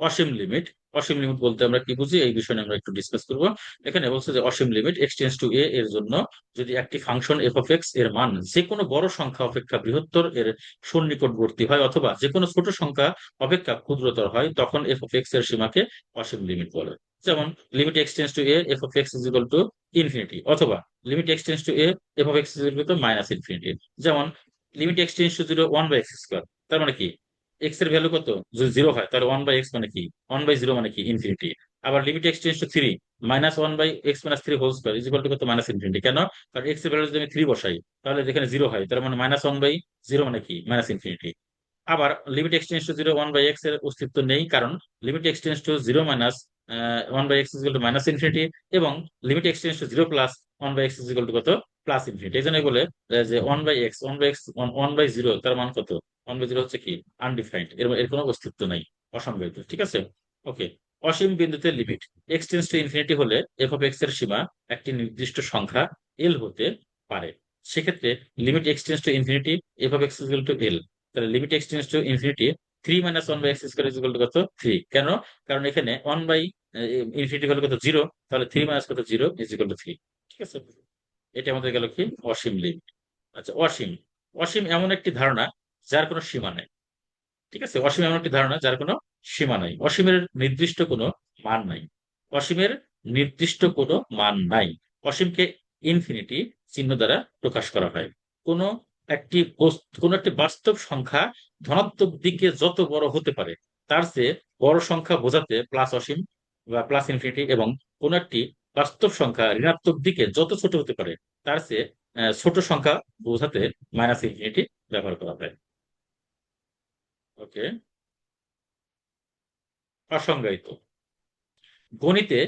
অসীম লিমিট। অসীম লিমিট বলতে আমরা কি বুঝি এই বিষয়ে নিয়ে আমরা একটু ডিসকাস করব। এখানে বলছে যে অসীম লিমিট এক্স টেন্ডস টু এ এর জন্য যদি একটি ফাংশন এফ অফ এক্স এর মান যে কোনো বড় সংখ্যা অপেক্ষা বৃহত্তর এর সন্নিকটবর্তী হয় অথবা যে কোনো ছোট সংখ্যা অপেক্ষা ক্ষুদ্রতর হয়, তখন এফ অফ এক্স এর সীমাকে অসীম লিমিট বলে। যেমন limit x tends to a f of x is equal to infinity, অথবা limit x tends to a f of x is equal to minus infinity. যেমন limit x tends to zero one by x square, তার মানে কি x এর value কত, যদি zero হয় তাহলে ওয়ান বাই এক্স মানে কি, ওয়ান বাই জিরো মানে কি ইনফিনিটি। আবার limit x tends to three minus one by x minus three whole square is equal to কত, মাইনাস ইনফিনিটি। কেন? কারণ এক্স এর ভ্যালু যদি আমি থ্রি বসাই তাহলে যেখানে জিরো হয় তার মানে মাইনাস ওয়ান বাই জিরো মানে কি, মাইনাস ইনফিনিটি। আবার limit x tends to zero one by x এর অস্তিত্ব নেই, কারণ limit x tends to zero minus one by x equal to minus infinity, এবং limit x tends to zero plus one by x equal to কত, plus infinity. এই জন্য বলে যে one by x one by zero তার মান কত, ওয়ান বাই জিরো হচ্ছে কি আনডিফাইন্ড, এর এর কোনো অস্তিত্ব নাই, অসংজ্ঞায়িত। ঠিক আছে, ওকে। অসীম বিন্দুতে লিমিট এক্সটেন্স টু ইনফিনিটি হলে এফ অফ এক্স এর সীমা একটি নির্দিষ্ট সংখ্যা এল হতে পারে। সেক্ষেত্রে limit x tends to infinity f of x equal to l, তাহলে limit x tends to infinity three minus one by x square equal to কত, থ্রি। কেন? কারণ এখানে ওয়ান বাই ইনফিনিটি হলো কত, জিরো, তাহলে থ্রি মাইনাস কত, zero is equal two three. ঠিক আছে, এটা আমাদের গেল কি অসীম লিমিট। আচ্ছা, অসীম। অসীম এমন একটি ধারণা যার কোনো সীমা নেই। ঠিক আছে, অসীম এমন একটি ধারণা যার কোনো সীমা নাই, অসীমের নির্দিষ্ট কোনো মান নাই, অসীমের নির্দিষ্ট কোনো মান নাই। অসীমকে ইনফিনিটি চিহ্ন দ্বারা প্রকাশ করা হয়। কোনো কোনো একটি বাস্তব সংখ্যা ধনাত্মক দিকে যত বড় হতে পারে তার চেয়ে বড় সংখ্যা বোঝাতে প্লাস অসীম বা প্লাস ইনফিনিটি, এবং কোনো একটি বাস্তব সংখ্যা ঋণাত্মক দিকে যত ছোট হতে পারে তার চেয়ে ছোট সংখ্যা বোঝাতে মাইনাস ইনফিনিটি ব্যবহার করা হয়। ওকে। অসংজ্ঞায়িত। গণিতে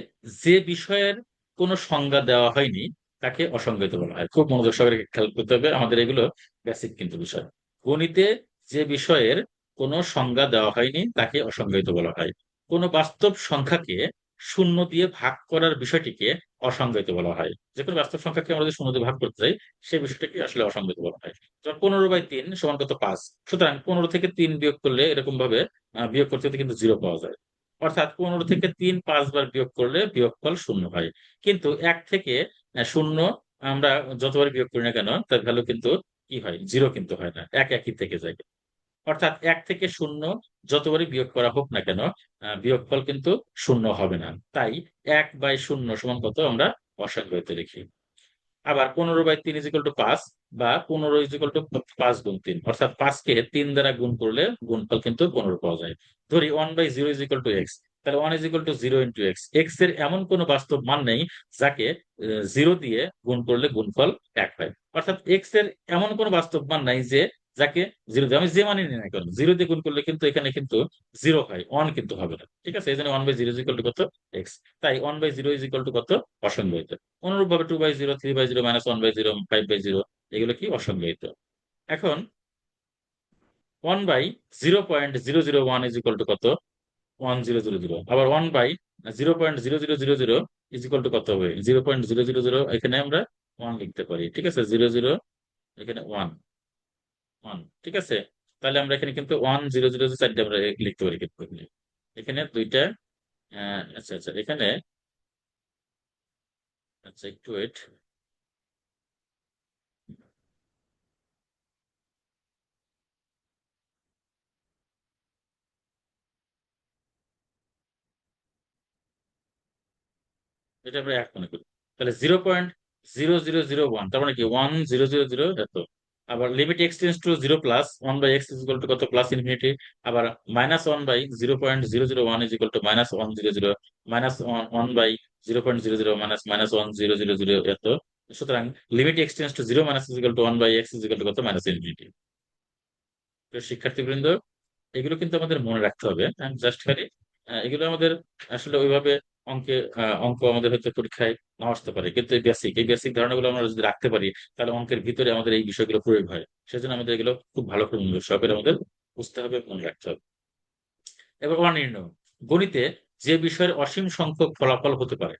যে বিষয়ের কোনো সংজ্ঞা দেওয়া হয়নি তাকে অসংজ্ঞায়িত বলা হয়। খুব মনোযোগ সহকারে খেয়াল করতে হবে, আমাদের এগুলো বেসিক কিন্তু বিষয়। গণিতে যে বিষয়ের কোনো সংজ্ঞা দেওয়া হয়নি তাকে অসংজ্ঞায়িত বলা হয়। কোনো বাস্তব সংখ্যাকে শূন্য দিয়ে ভাগ করার বিষয়টিকে অসংজ্ঞায়িত বলা হয়। যে কোনো বাস্তব সংখ্যাকে আমরা যদি শূন্য দিয়ে ভাগ করতে চাই সেই বিষয়টাকে আসলে অসংজ্ঞায়িত বলা হয়। যেমন 15/3 সমান কত, 5। সুতরাং 15 থেকে 3 বিয়োগ করলে এরকম ভাবে বিয়োগ করতে করতে কিন্তু জিরো পাওয়া যায়। অর্থাৎ 15 থেকে 3 5 বার বিয়োগ করলে বিয়োগফল শূন্য হয়। কিন্তু 1 থেকে শূন্য আমরা যতবার বিয়োগ করি না কেন তার ভ্যালু কিন্তু কি হয়, জিরো কিন্তু হয় না, এক একই থেকে যায়। অর্থাৎ 1 থেকে শূন্য যতবারই বিয়োগ করা হোক না কেন বিয়োগফল কিন্তু শূন্য হবে না। তাই 1/শূন্য সমান কত আমরা অসংজ্ঞায়িত লিখি। আবার 15/3 ইজিক্যাল টু 5, বা 15 ইজিক্যাল টু 5 গুণ 3, অর্থাৎ 5 কে 3 দ্বারা গুণ করলে গুণফল কিন্তু 15 পাওয়া যায়। ধরি 1/0 ইজিক্যাল টু এক্স, তাহলে 1 is equal to 0 into x, x এর এমন কোনো বাস্তব মান নেই যাকে জিরো দিয়ে গুণ করলে গুণফল 1 হয়। অর্থাৎ এক্স এর এমন কোনো বাস্তব মান নাই যে যাকে জিরো দিয়ে, আমি যে মানই নিই না কেন, জিরো দিয়ে গুণ করলে কিন্তু এখানে কিন্তু জিরো হয়, ওয়ান কিন্তু হবে না। ঠিক আছে, এই জন্য 1/0 ইজিক্যাল টু কত, এক্স। তাই 1/0 ইজিক্যাল টু কত, অসংজ্ঞায়িত। অনুরূপভাবে 2/0, 3/0, -1/0, 5/0 এগুলো কি অসংজ্ঞায়িত। এখন 1/0.001 ইজ ইকুয়াল টু কত, 1000। আবার 1/0.0000 ইজ ইকুয়াল টু কত হবে, 0.000, এখানে আমরা 1 লিখতে পারি। ঠিক আছে, 00, এখানে 1 1। ঠিক আছে, তাহলে আমরা এখানে কিন্তু 100 চারটে আমরা লিখতে পারি কিন্তু এখানে দুইটা। আচ্ছা আচ্ছা, এখানে আচ্ছা একটু ওয়েট। এটা আমরা এক মনে করি। তাহলে 0.0001 তার মানে কি 1000 এত। আবার limit x tends to zero plus one by x is equal to কত, প্লাস ইনফিনিটি। আবার -1/0.001 ইজ ইকুয়াল টু -100, -1 বাই 0.00 -100 এত। সুতরাং limit x tends to zero minus is equal to one by x is equal to কত, minus infinity. শিক্ষার্থীবৃন্দ, এগুলো কিন্তু আমাদের মনে রাখতে হবে। জাস্ট খালি এগুলো আমাদের আসলে ওইভাবে অঙ্কে অঙ্ক আমাদের হয়তো পরীক্ষায় নাও আসতে পারে, কিন্তু এই বেসিক ধারণাগুলো আমরা যদি রাখতে পারি তাহলে অঙ্কের ভিতরে আমাদের এই বিষয়গুলো প্রয়োগ হয়। সেজন্য আমাদের এগুলো খুব ভালো করে মনোযোগ সহকারে আমাদের বুঝতে হবে, মনে রাখতে হবে। এবার অনির্ণয়। গণিতে যে বিষয়ের অসীম সংখ্যক ফলাফল হতে পারে,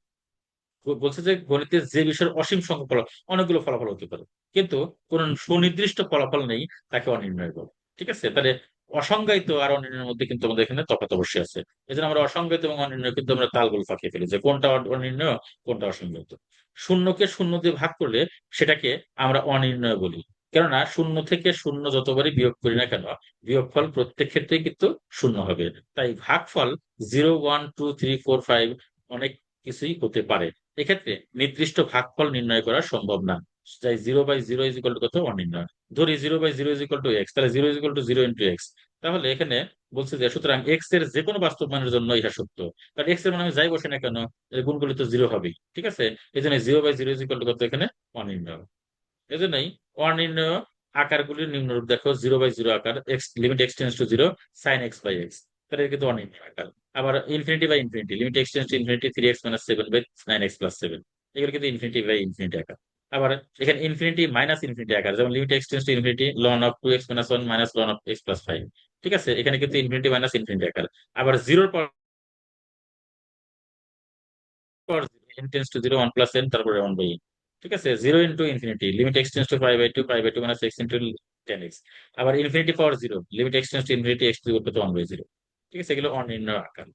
বলছে যে গণিতে যে বিষয়ের অসীম সংখ্যক ফলাফল, অনেকগুলো ফলাফল হতে পারে কিন্তু কোন সুনির্দিষ্ট ফলাফল নেই, তাকে অনির্ণয় বলে। ঠিক আছে, তাহলে অসংজ্ঞায়িত আর অনির্ণয়ের মধ্যে কিন্তু আমাদের এখানে তফাৎ অবশ্যই আছে। এই জন্য আমরা অসংজ্ঞায়িত এবং অনির্ণয় কিন্তু আমরা তালগোল পাকিয়ে ফেলি যে কোনটা অনির্ণয়, কোনটা অসংজ্ঞায়িত। শূন্যকে শূন্য দিয়ে ভাগ করলে সেটাকে আমরা অনির্ণয় বলি, কেননা শূন্য থেকে শূন্য যতবারই বিয়োগ করি না কেন, বিয়োগফল প্রত্যেক ক্ষেত্রেই কিন্তু শূন্য হবে। তাই ভাগফল 0, 1, 2, 3, 4, 5 অনেক কিছুই হতে পারে। এক্ষেত্রে নির্দিষ্ট ভাগফল নির্ণয় করা সম্ভব না। তাই 0/0 ইজ ইকুয়াল টু কত, অনির্ণয়। ধরি 0/0 ইজ ইকুয়াল টু এক্স, তাহলে 0 ইজ ইকুয়াল টু 0 × x। তাহলে এখানে বলছে যে সুতরাং এক্স এর যে কোনো বাস্তব মানের জন্য ইহা সত্য। কারণ এক্স এর মানে আমি যাই বসে না কেন, এর গুণগুলি তো জিরো হবেই, ঠিক আছে। এই জন্য 0/0 ইজ ইকুয়াল টু কত এখানে, অনির্ণয়। এই জন্যই অনির্ণয় আকারগুলির নিম্নরূপ দেখো। 0/0 আকার, x limit x tends to zero, sine x by x, তাহলে এটা কিন্তু অনির্ণয় আকার। আবার infinity by infinity, limit x tends to infinity 3x - 7/9x+7, এগুলো কিন্তু ইনফিনিটি বাই ইনফিনিটি আকার। আবার এখানে ইনফিনিটি মাইনাস ইনফিনিটি আকার, যেমন limit x tends to infinity ln of 2x - 1 minus ln of x+5, ঠিক আছে। এখানে কিন্তু ইনফিনিটি মাইনাস ইনফিনিটি আকার। আবার জিরোর পর n tends to zero, 1 + n, তারপরে 1/n, ঠিক আছে। 0 × infinity, limit x tends to π/2 minus x into 10x। আবার infinity power zero, limit x tends to infinity, x to 1/0, ঠিক আছে। এগুলো অনির্ণয় আকার।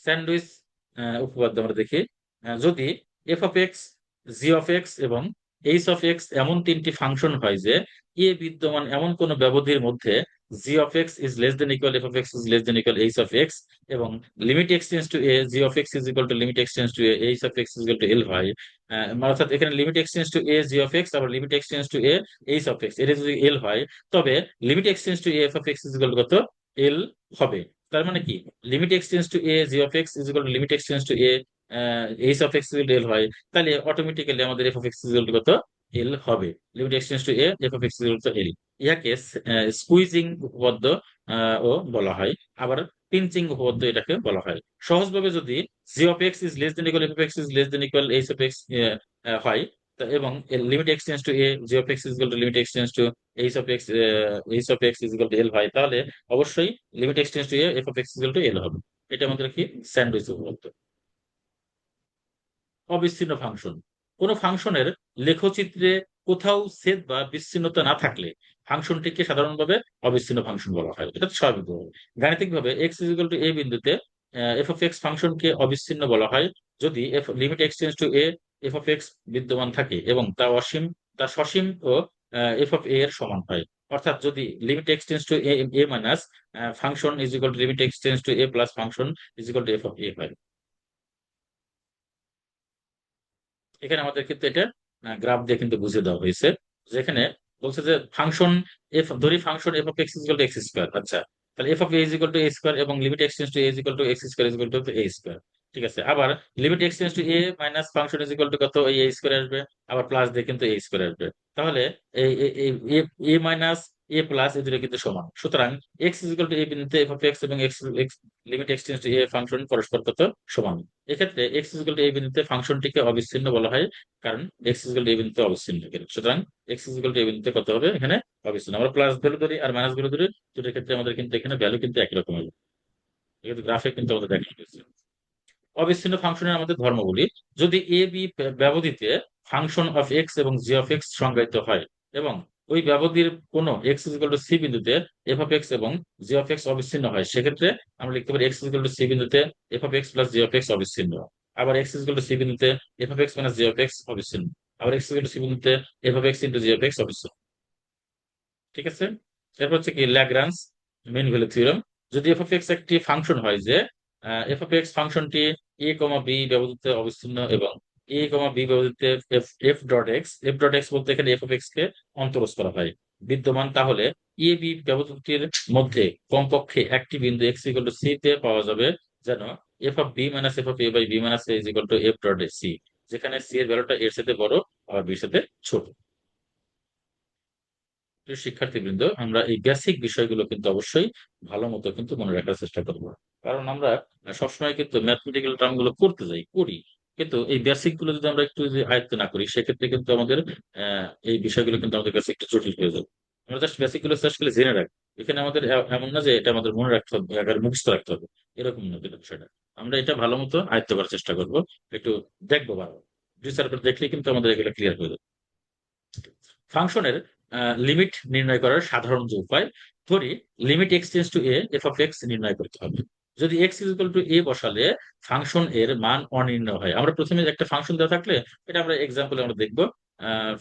স্যান্ডউইচ উপপাদ্য আমরা দেখি। যদি f(x), g(x) এবং h(x) এমন তিনটি ফাংশন হয় যে এ বিদ্যমান এমন কোন ব্যবধির মধ্যে g(x) is less than equal f(x) is less than equal h(x) এবং limit x tends to a, g(x) is equal to limit x tends to a, h(x) is equal two l হয়। অর্থাৎ এখানে limit x tends to a g(x), আবার limit x tends to a h(x), এটা যদি l হয়, তবে limit x tends to a f(x) is equal to কত, l হবে। তার মানে কি, limit x tends to a g of x is equal to limit x tends to a h of x l হয়, তাহলে automatically আমাদের f of x is equal to কত, l হবে। Limit x tends to a f of x is equal to l. ইহাকে squeezing উপপাদ্য ও বলা হয়, আবার পিঞ্চিং উপপাদ্য এটাকে বলা হয়। সহজভাবে যদি g of x is less than equal f of x is less than equal h of x হয়, এবং limit x tends to a g of x is equal to limit x tends to h of x is equal to l হয়, তাহলে অবশ্যই limit x tends to a f of x equal to l হবে। এটা আমাদের কি, sandwich উপপাদ্য। অবিচ্ছিন্ন function, কোন ফাংশনের লেখচিত্রে কোথাও ছেদ বা বিচ্ছিন্নতা না থাকলে ফাংশনটিকে সাধারণভাবে অবিচ্ছিন্ন ফাংশন বলা হয়। এটা তো স্বাভাবিক। গাণিতিকভাবে এক্স ইজ ইকুয়াল টু এ বিন্দুতে এফ অফ এক্স ফাংশনকে অবিচ্ছিন্ন বলা হয় যদি F limit x tends to a f of x বিদ্যমান থাকে এবং তা অসীম, তা সসীম ও এফ অফ এ এর সমান হয়। অর্থাৎ যদি limit x tends to a a minus function is equal to limit x tends to a plus function is equal to f of a হয়। এখানে আমাদের কিন্তু এটা গ্রাফ দিয়ে কিন্তু বুঝিয়ে দেওয়া হয়েছে। যেখানে বলছে যে ফাংশন এফ ধরি, function f of x is equal to x square. আচ্ছা, তাহলে f of a is equal to a square এবং limit x tends to a is equal to x square is equal to a square, ঠিক আছে। আবার limit x tends to a minus function is equal to কত, এই এ square আসবে, আবার plus দিয়ে কিন্তু এ স্কোয়ার আসবে। তাহলে এই এ মাইনাস এ প্লাস এই দুটো কিন্তু সমান। সুতরাং এক্স ইজ ইকুয়াল টু এ বিন্দুতে এফ অফ এক্স এবং x limit x tends to a function পরস্পর কত, সমান। এক্ষেত্রে এক্স ইজ ইকুয়াল টু এ বিন্দুতে ফাংশনটিকে অবিচ্ছিন্ন বলা হয়, কারণ এক্স ইজ ইকুয়াল টু এ বিন্দুতে অবিচ্ছিন্ন। সুতরাং এক্স ইজ ইকুয়াল টু এ বিন্দুতে কত হবে, এখানে অবিচ্ছিন্ন। আমরা প্লাস ভ্যালু ধরি আর মাইনাস ভ্যালু ধরি, দুটোর ক্ষেত্রে আমাদের কিন্তু এখানে ভ্যালু কিন্তু একই রকম হবে। কিন্তু গ্রাফে কিন্তু আমাদের দেখা গেছে। অবিচ্ছিন্ন ফাংশনের আমাদের ধর্মগুলি, যদি A B ব্যবধিতে function of x এবং জি অফ এক্স সংজ্ঞায়িত হয় এবং ওই ব্যবধির কোন x is equal to c বিন্দুতে এফ অফ এক্স এবং জি অফ এক্স অবিচ্ছিন্ন হয়, সেক্ষেত্রে আমরা লিখতে পারি x is equal to c বিন্দুতে f of x plus g of x অবিচ্ছিন্ন। আবার x is equal to c বিন্দুতে f of x minus g of x অবিচ্ছিন্ন। আবার x is equal to c বিন্দুতে f of x into g of x অবিচ্ছিন্ন, ঠিক আছে। এরপর হচ্ছে কি, ল্যাগ্রাঞ্জ মিন ভ্যালু থিওরেম। যদি এফ অফ এক্স একটি ফাংশন হয় যে এফ অফ এক্স ফাংশনটি এ কমা বি ব্যবধিতে অবিচ্ছিন্ন এবং এ কমা বি ব্যবধিতে f f dot x, f dot x বলতে এখানে এফ অফ এক্স কে অন্তরজ করা হয় বিদ্যমান, তাহলে এ বি ব্যবধিটির মধ্যে কমপক্ষে একটি বিন্দু এক্স ইকুয়াল টু সি তে পাওয়া যাবে, যেন f of b minus f of a by b minus a is equal to f dot c, যেখানে সি এর ভ্যালুটা এর সাথে বড় আর বির সাথে ছোট। প্রিয় শিক্ষার্থীবৃন্দ, আমরা এই বেসিক বিষয়গুলো কিন্তু অবশ্যই ভালো মতো কিন্তু মনে রাখার চেষ্টা করব। কারণ আমরা সবসময় কিন্তু ম্যাথমেটিক্যাল টার্ম গুলো করতে যাই, করি, কিন্তু এই বেসিক গুলো যদি আমরা একটু যদি আয়ত্ত না করি, সেক্ষেত্রে কিন্তু আমাদের এই বিষয়গুলো কিন্তু আমাদের কাছে একটু জটিল হয়ে যাবে। আমরা জাস্ট বেসিক গুলো জাস্ট করে জেনে রাখি। এখানে আমাদের এমন না যে এটা আমাদের মনে রাখতে হবে, আগে মুখস্থ রাখতে হবে, এরকম না কিন্তু বিষয়টা। আমরা এটা ভালো মতো আয়ত্ত করার চেষ্টা করব, একটু দেখবো বারবার, দুই চারবার দেখলে কিন্তু আমাদের এগুলো ক্লিয়ার হয়ে যাবে। ফাংশনের লিমিট নির্ণয় করার সাধারণ যে উপায়, ধরি limit x tends to a f of x নির্ণয় করতে হবে। যদি এক্স ইজ ইকুয়াল টু এ বসালে ফাংশন এর মান অনির্ণয় হয়। আমরা প্রথমে একটা ফাংশন দেওয়া থাকলে, এটা আমরা এক্সাম্পলে আমরা দেখবো,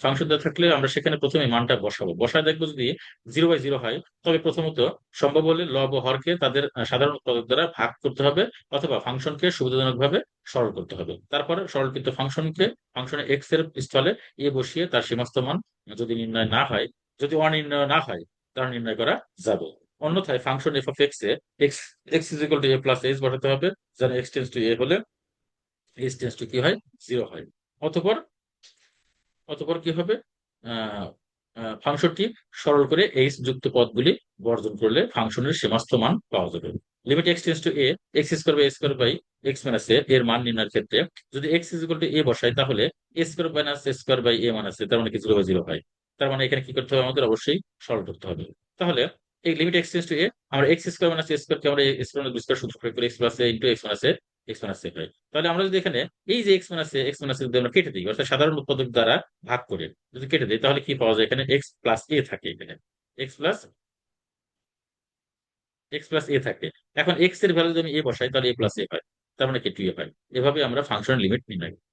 ফাংশন দেওয়া থাকলে আমরা সেখানে প্রথমে মানটা বসাবো, বসায় দেখবো যদি 0/0 হয়, তবে প্রথমত সম্ভব হলে লব ও হরকে তাদের সাধারণ উৎপাদক দ্বারা ভাগ করতে হবে, অথবা ফাংশনকে সুবিধাজনক ভাবে সরল করতে হবে। তারপরে সরলকৃত ফাংশনে এক্স এর স্থলে এ বসিয়ে তার সমস্ত মান যদি নির্ণয় না হয়, যদি অনির্ণয় না হয়, তাহলে নির্ণয় করা যাবে। অন্যথায় function f of x A x x is equal to a plus H বসাতে হবে, যেন এক্স টেন্স টু এ হলে এইচ টেন্স টু কি হয়, 0 হয়। অতঃপর অতঃপর কি হবে, আহ ফাংশনটি সরল করে এইচ যুক্ত পদগুলি বর্জন করলে ফাংশনের সীমাস্থ মান পাওয়া যাবে। Limit x tends to a x square by square by x minus a এর মান নির্ণয়ের ক্ষেত্রে যদি x is equal to a বসাই, তাহলে a square minus a square by a minus a, তার মানে কি 0/0 হয়। তার মানে এখানে কি করতে হবে, আমাদের অবশ্যই সরল করতে হবে। তাহলে এই লিমিট এক্স টেন্স টু এ আমরা x square minus a square কে আমরা স্কোয়ার বি স্কোয়ার সূত্র প্রয়োগ করে এক্স প্লাস এ ইন্টু এক্স মাইনাস এ হয়। তাহলে আমরা যদি এখানে এই যে এক্স মাইনাস এ যদি আমরা কেটে দিই, অর্থাৎ সাধারণ উৎপাদক দ্বারা ভাগ করে যদি কেটে দিই, তাহলে কি পাওয়া যায়, এখানে এক্স প্লাস এ থাকে, এখানে এক্স প্লাস এ থাকে। এখন এক্স এর ভ্যালু যদি আমি এ বসাই, তাহলে এ প্লাস এ হয়, তার মানে কি 2a হয়। এভাবে আমরা ফাংশনের লিমিট নির্ণয় করি।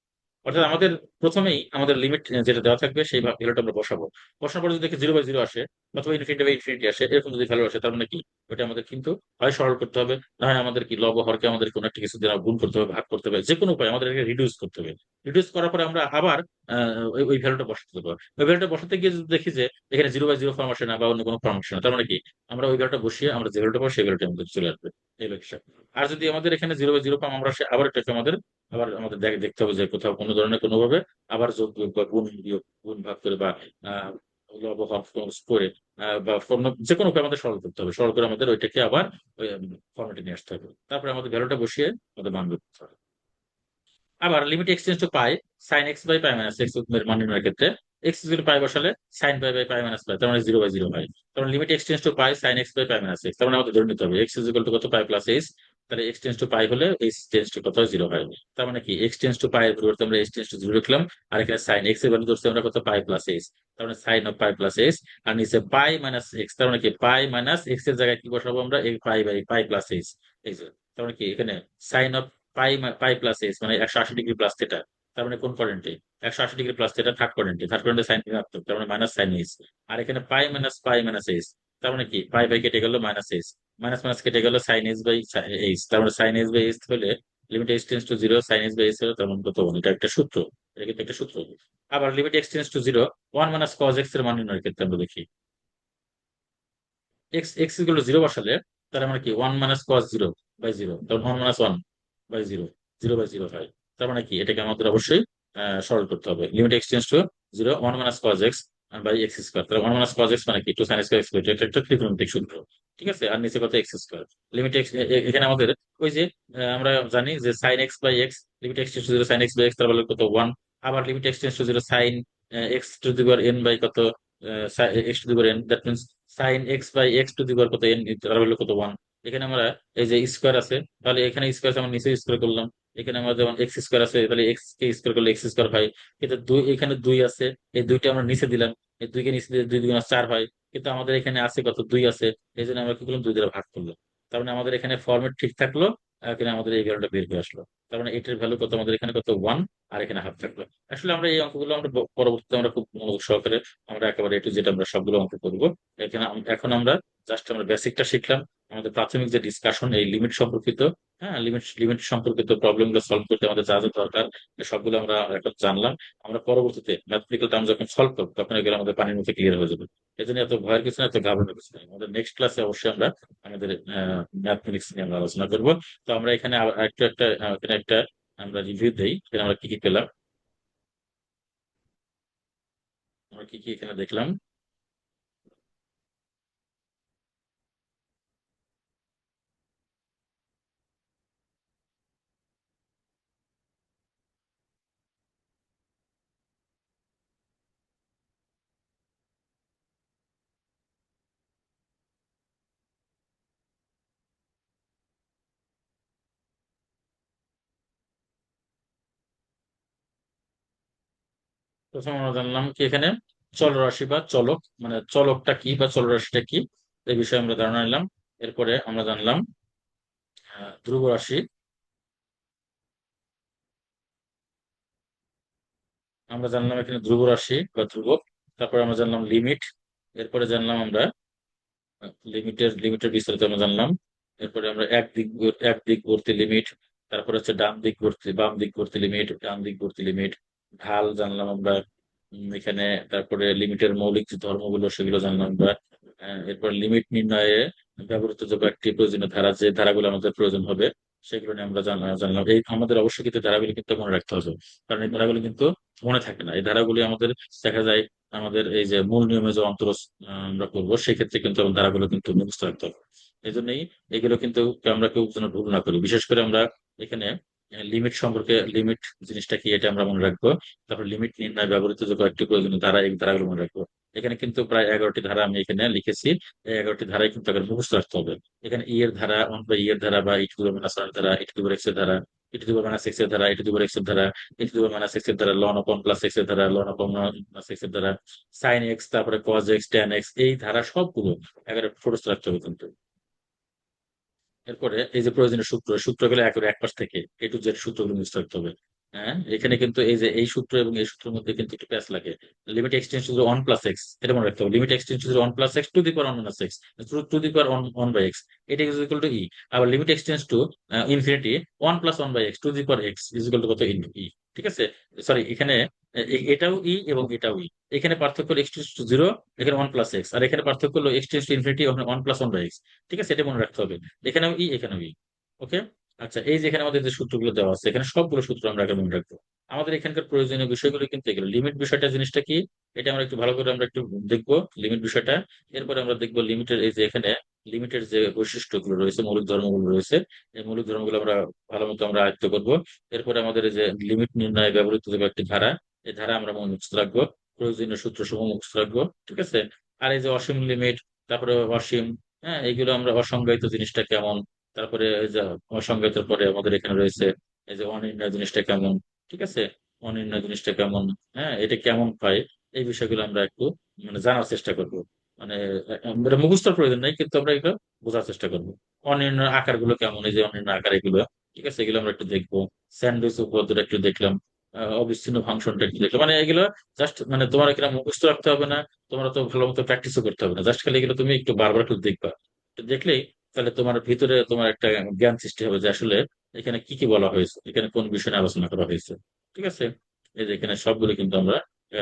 অর্থাৎ আমাদের প্রথমেই আমাদের লিমিট যেটা দেওয়া থাকবে সেই ভ্যালুটা আমরা বসাবো। বসানোর পরে যদি দেখি 0/0 আসে, অথবা ইনফিনিটি বাই ইনফিনিটি আসে, এরকম যদি ভ্যালু আসে, তার মানে কি ওটা আমাদের কিন্তু হয় সরল করতে হবে, না হয় আমাদের কি লব হরকে আমাদের কোনো একটা কিছু দ্বারা গুণ করতে হবে, ভাগ করতে হবে, যে কোনো উপায় আমাদের রিডিউস করতে হবে। রিডিউস করার পরে আমরা আবার ওই ভ্যালুটা বসাতে হবে। ওই ভ্যালুটা বসাতে গিয়ে যদি দেখি যে এখানে 0/0 ফর্ম আসে না, বা অন্য কোনো ফর্ম আসে না, তার মানে কি আমরা ওই ভ্যালুটা বসিয়ে আমরা যে ভ্যালুটা পাবো সেই ভ্যালুটা আমাদের চলে আসবে। এই লক্ষ্য। আর যদি আমাদের এখানে 0/0 ফর্ম আমরা আবার একটা আমাদের দেখতে হবে যে কোথাও কোনো ধরনের কোনোভাবে আবার যোগ বিয়োগ বা গুণ বিয়োগ, গুণ ভাগ করে বা আহ লব হর করে বা যে কোনো উপায়ে আমাদের সরল করতে হবে। সরল করে আমাদের ওইটাকে আবার ওই ফর্মেটে নিয়ে আসতে হবে। তারপরে আমাদের ভ্যালুটা বসিয়ে আমাদের মান বের করতে হবে। আবার limit x tends to pi sine x by pi minus x এর মান নির্ণয়ের ক্ষেত্রে এক্স ইকুয়াল পাই বসালে sine pi by pi minus pi, তার মানে 0/0 হয়। তার মানে limit x tends to pi sine x by pi minus x, তার মানে আমাদের ধরে নিতে হবে এক্স ইকুয়াল টু কত, পাই প্লাস এইচ। তাহলে এক্স টেন্স টু পাই হলে এইচ টেন্স টু কত, 0 হয়। তার মানে কি এক্স টেন্স টু পাই এর পরিবর্তে আমরা এইচ টেন্স টু 0 লিখলাম। আর এখানে সাইন এক্স এর ভ্যালু ধরছি আমরা কত, পাই প্লাস এইচ। তার মানে sine of pi plus h. আর নিচে পাই মাইনাস এক্স, তার মানে কি পাই মাইনাস এক্স এর জায়গায় কি বসাবো আমরা, এই pi by pi plus h. এই যে, তার মানে কি এখানে sine of pi plus h মানে 180 ডিগ্রি প্লাস থিটা। তার মানে কোন কোয়াড্রেন্টে, 180 ডিগ্রি প্লাস থিটা থার্ড কোয়াড্রেন্টে, থার্ড কোয়াড্রেন্টে সাইন ঋণাত্মক, তার মানে মাইনাস সাইন এইচ। আর এখানে পাই মাইনাস এইচ, তার মানে কি পাই বাই কেটে গেল মাইনাস এইচ, মাইনাস মাইনাস কেটে গেল সাইন এইচ বাই এইচ, তার মানে সাইন এইচ বাই এইচ হলে limit x tends to 0 sine h by h হলে তার মানে কত হবে? এটা একটা সূত্র, এটা কিন্তু একটা সূত্র। আবার limit x tends to 0 one minus cos x এর মান নির্ণয়ের ক্ষেত্রে আমরা দেখি এক্স ইকুয়াল টু 0 বসালে তার মানে কি 1 - cos 0/0, তখন 1 - 1/0, 0/0 হয়। তার মানে কি এটাকে আমাদের অবশ্যই সরল করতে হবে। Limit x tends to 0 1 - cos x by x square, তাহলে 1 - cos x মানে কি 2 sin² এটা একটা ত্রিকোণমিতিক সূত্র। ঠিক আছে, আর নিচে কত, এক্স স্কোয়ার। লিমিট এক্স, এখানে আমাদের ওই যে আমরা জানি যে sine x by x, limit x tends to 0 sine x by x, তার ভ্যালু কত, 1। আবার limit x tends to 0 sine x to the power n by কত, x to the power n, that means sine x by x to the power কত, n, তার value কত, 1। এখানে আমরা এই যে স্কোয়ার আছে, তাহলে এখানে স্কোয়ার আছে, আমরা নিচে স্কোয়ার করলাম। এখানে আমরা যেমন এক্স স্কোয়ার আছে, তাহলে এক্স কে স্কোয়ার করলে এক্স স্কোয়ার হয়। কিন্তু দুই, এখানে 2 আছে, এই দুইটা আমরা নিচে দিলাম, এই 2 কে নিচে দিলে 2 × 4 হয়। কিন্তু আমাদের এখানে আছে কত, 2 আছে, এই জন্য আমরা কি করলাম, 2 দ্বারা ভাগ করলাম। তার মানে আমাদের এখানে ফর্মেট ঠিক থাকলো, এখানে আমাদের এই ভ্যালুটা বের হয়ে আসলো। তার মানে এটার ভ্যালু কত, আমাদের এখানে কত, 1, আর এখানে হাফ থাকলো। আসলে আমরা এই অঙ্কগুলো আমরা পরবর্তীতে আমরা খুব মনোযোগ সহকারে আমরা একেবারে একটু যেটা আমরা সবগুলো অঙ্ক করবো। এখানে এখন আমরা জাস্ট আমরা বেসিকটা শিখলাম। আমাদের প্রাথমিক যে ডিসকাশন এই লিমিট সম্পর্কিত, হ্যাঁ, লিমিট সম্পর্কিত প্রবলেম গুলো সলভ করতে আমাদের যা যা দরকার সবগুলো আমরা এখন জানলাম। আমরা পরবর্তীতে ম্যাথমেটিক্যাল টার্ম যখন সলভ করবো, তখন এগুলো আমাদের পানির মধ্যে ক্লিয়ার হয়ে যাবে। এই জন্য এত ভয়ের কিছু না, এত ঘাবড়ানোর কিছু নেই। আমাদের নেক্সট ক্লাসে অবশ্যই আমরা আমাদের ম্যাথমেটিক্স নিয়ে আমরা আলোচনা করবো। তো আমরা এখানে একটু একটা এখানে একটা আমরা রিভিউ দিই, এখানে আমরা কি কি পেলাম, আমরা কি কি এখানে দেখলাম। প্রথমে আমরা জানলাম কি এখানে চলরাশি বা চলক, মানে চলকটা কি বা চলরাশিটা কি, এই বিষয়ে আমরা ধারণা নিলাম। এরপরে আমরা জানলাম ধ্রুব রাশি, আমরা জানলাম এখানে ধ্রুব রাশি বা ধ্রুবক। তারপরে আমরা জানলাম লিমিট। এরপরে জানলাম আমরা লিমিটের বিস্তারিত আমরা জানলাম। এরপরে আমরা এক দিক ভর্তি লিমিট, তারপরে হচ্ছে ডান দিক ভর্তি বাম দিক ভর্তি লিমিট, ডান দিক ভর্তি লিমিট, ঢাল জানলাম আমরা। এখানে তারপরে লিমিটের মৌলিক যে ধর্মগুলো সেগুলো জানলাম আমরা। এরপর লিমিট নির্ণয়ে ব্যবহৃত যে কয়েকটি প্রয়োজনীয় ধারা, যে ধারাগুলো আমাদের প্রয়োজন হবে সেগুলো নিয়ে আমরা জানলাম। এই আমাদের অবশ্যই কিন্তু ধারাগুলি কিন্তু মনে রাখতে হবে, কারণ এই ধারাগুলি কিন্তু মনে থাকে না। এই ধারাগুলি আমাদের দেখা যায় আমাদের এই যে মূল নিয়মে যে অন্তর আমরা করবো সেক্ষেত্রে কিন্তু আমাদের ধারাগুলো কিন্তু মুখস্থ রাখতে হবে। এই জন্যই এগুলো কিন্তু আমরা কেউ যেন ভুল না করি। বিশেষ করে আমরা এখানে লিমিট সম্পর্কে, লিমিট জিনিসটা কি এটা আমরা মনে রাখবো। তারপর লিমিট নির্ণয় ব্যবহৃত যে কয়েকটি প্রয়োজনীয় ধারা, এই ধারাগুলো মনে রাখবো। এখানে কিন্তু প্রায় 11টি ধারা আমি এখানে লিখেছি। এই 11টি ধারাই কিন্তু আগে মুখস্থ রাখতে হবে। এখানে ই এর ধারা, ওয়ান বাই ই এর ধারা বা e to the minus one এর ধারা, e to the power x এর ধারা, e to the power minus x এর ধারা, e to the power x এর ধারা, e to the power minus x এর ধারা, ln of one plus x এর ধারা, ln of one plus x এর ধারা, সাইন এক্স, তারপরে কজ এক্স, ট্যান এক্স, এই ধারা সবগুলো একেবারে মুখস্থ রাখতে হবে কিন্তু। এরপরে এই যে প্রয়োজনীয় সূত্রগুলো একেবারে এক পাশ থেকে এ টু জেড সূত্রগুলো মুখস্থ রাখতে হবে। হ্যাঁ, এখানে কিন্তু এই যে এই সূত্র এবং এই সূত্রের মধ্যে কিন্তু একটু প্যাচ লাগে। Limit x tends to one plus x, এটা মনে রাখতে হবে। Limit x tends to one plus x to the power one minus x to the power one by x, এটা ইজ ইকুয়াল টু ই। আবার limit x tends to infinity one plus one by x to the power x is equal to কত, e. ঠিক আছে, sorry এখানে এটাও ই এবং এটাও ই। এখানে পার্থক্য হলো এক্সটেন্স টু জিরো, এখানে ওয়ান প্লাস এক্স, আর এখানে পার্থক্য হলো x tends to infinity one plus one by x. ঠিক আছে, এটা মনে রাখতে হবে। এখানেও ই, এখানেও ই। ওকে। আচ্ছা, এই যে এখানে আমাদের যে সূত্রগুলো দেওয়া আছে, এখানে সবগুলো সূত্র আমরা আগে মনে রাখবো। আমাদের এখানকার প্রয়োজনীয় বিষয়গুলো কিন্তু এগুলো। লিমিট বিষয়টা জিনিসটা কি, এটা আমরা একটু ভালো করে আমরা একটু দেখবো লিমিট বিষয়টা। এরপরে আমরা দেখবো লিমিটের এই যে এখানে লিমিটের যে বৈশিষ্ট্যগুলো রয়েছে, মৌলিক ধর্মগুলো রয়েছে, এই মৌলিক ধর্মগুলো আমরা ভালো মতো আমরা আয়ত্ত করবো। এরপরে আমাদের এই যে লিমিট নির্ণয়ে ব্যবহৃত যে একটি ধারা, এই ধারা আমরা মুখস্থ রাখবো। প্রয়োজনীয় সূত্র সমূহ মুখস্থ রাখবো। ঠিক আছে। আর এই যে অসীম লিমিট, তারপরে অসীম, হ্যাঁ এইগুলো আমরা, অসংজ্ঞায়িত জিনিসটা কেমন, তারপরে এই যে অসংজ্ঞায়িত পরে আমাদের এখানে রয়েছে এই যে অনির্ণয় জিনিসটা কেমন। ঠিক আছে, অনির্ণয় জিনিসটা কেমন, হ্যাঁ এটা কেমন পাই, এই বিষয়গুলো আমরা একটু মানে জানার চেষ্টা করব। মানে এটা মুখস্থর প্রয়োজন নেই, কিন্তু আমরা এগুলো বোঝার চেষ্টা করবো। অনির্ণয় আকার গুলো কেমন, এই যে অনির্ণয় আকার এগুলো, ঠিক আছে, এগুলো আমরা একটু দেখবো। স্যান্ডউইচ উপপাদ্যটা একটু দেখলাম, অবিচ্ছিন্ন ফাংশনটা একটু দেখলাম। মানে এগুলো জাস্ট মানে তোমার এখানে মুখস্থ রাখতে হবে না, তোমার তো ভালো মতো প্র্যাকটিসও করতে হবে না, জাস্ট খালি এগুলো তুমি একটু বারবার একটু দেখবা। একটু দেখলেই তাহলে তোমার ভিতরে তোমার একটা জ্ঞান সৃষ্টি হবে যে আসলে এখানে কি কি বলা হয়েছে, এখানে কোন বিষয় নিয়ে আলোচনা করা হয়েছে। ঠিক আছে, এই যে এখানে সবগুলো কিন্তু আমরা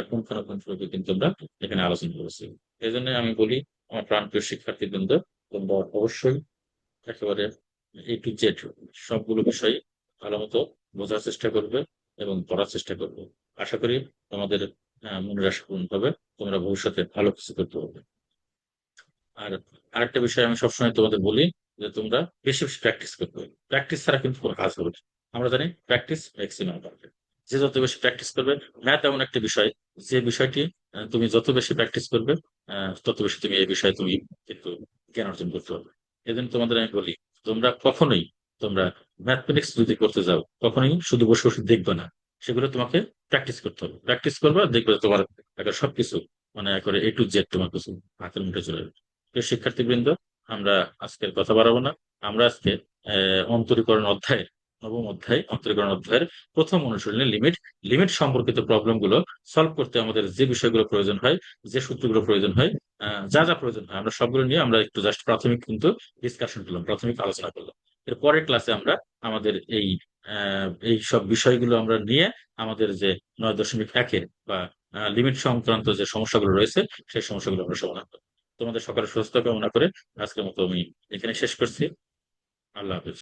পুঙ্খানুপুঙ্খরূপে কিন্তু আমরা এখানে আলোচনা করেছি। এই জন্য আমি বলি আমার প্রাণপ্রিয় শিক্ষার্থীবৃন্দ, তোমরা অবশ্যই একেবারে এ টু জেড সবগুলো বিষয় ভালো মতো বোঝার চেষ্টা করবে এবং পড়ার চেষ্টা করবে। আশা করি তোমাদের মনের আশা পূরণ হবে, তোমরা ভবিষ্যতে ভালো কিছু করতে পারবে। আর আরেকটা বিষয় আমি সবসময় তোমাদের বলি যে তোমরা বেশি বেশি প্র্যাকটিস করতে হবে। প্র্যাকটিস ছাড়া কিন্তু কোনো কাজ হবে না। আমরা জানি প্র্যাকটিস ম্যাক্সিমাম পারবে। যে যত বেশি প্র্যাকটিস করবে, ম্যাথ এমন একটা বিষয় যে বিষয়টি তুমি যত বেশি প্র্যাকটিস করবে তত বেশি তুমি এই বিষয়ে তুমি কিন্তু জ্ঞান অর্জন করতে পারবে। এই জন্য তোমাদের আমি বলি, তোমরা কখনোই তোমরা ম্যাথমেটিক্স যদি করতে যাও কখনোই শুধু বসে বসে দেখবে না, সেগুলো তোমাকে প্র্যাকটিস করতে হবে। প্র্যাকটিস করবে, দেখবে যে তোমার একটা সবকিছু মানে একবারে এ টু জেড তোমার কিছু হাতের মুঠে চলে যাবে। প্রিয় শিক্ষার্থীবৃন্দ, আমরা আজকের কথা বাড়াবো না। আমরা আজকে অন্তরীকরণ অধ্যায়ের নবম অধ্যায়, অন্তরীকরণ অধ্যায়ের প্রথম অনুশীলনী লিমিট, লিমিট সম্পর্কিত প্রবলেম গুলো সলভ করতে আমাদের যে বিষয়গুলো প্রয়োজন হয়, যে সূত্রগুলো প্রয়োজন হয়, যা যা প্রয়োজন হয়, আমরা সবগুলো নিয়ে আমরা একটু জাস্ট প্রাথমিক কিন্তু ডিসকাশন করলাম, প্রাথমিক আলোচনা করলাম। এর পরের ক্লাসে আমরা আমাদের এই সব বিষয়গুলো আমরা নিয়ে আমাদের যে 9.1-এর বা লিমিট সংক্রান্ত যে সমস্যাগুলো রয়েছে সেই সমস্যাগুলো আমরা সমাধান করবো। তোমাদের সকালের সুস্থতা কামনা করে আজকের মতো আমি এখানে শেষ করছি। আল্লাহ হাফেজ।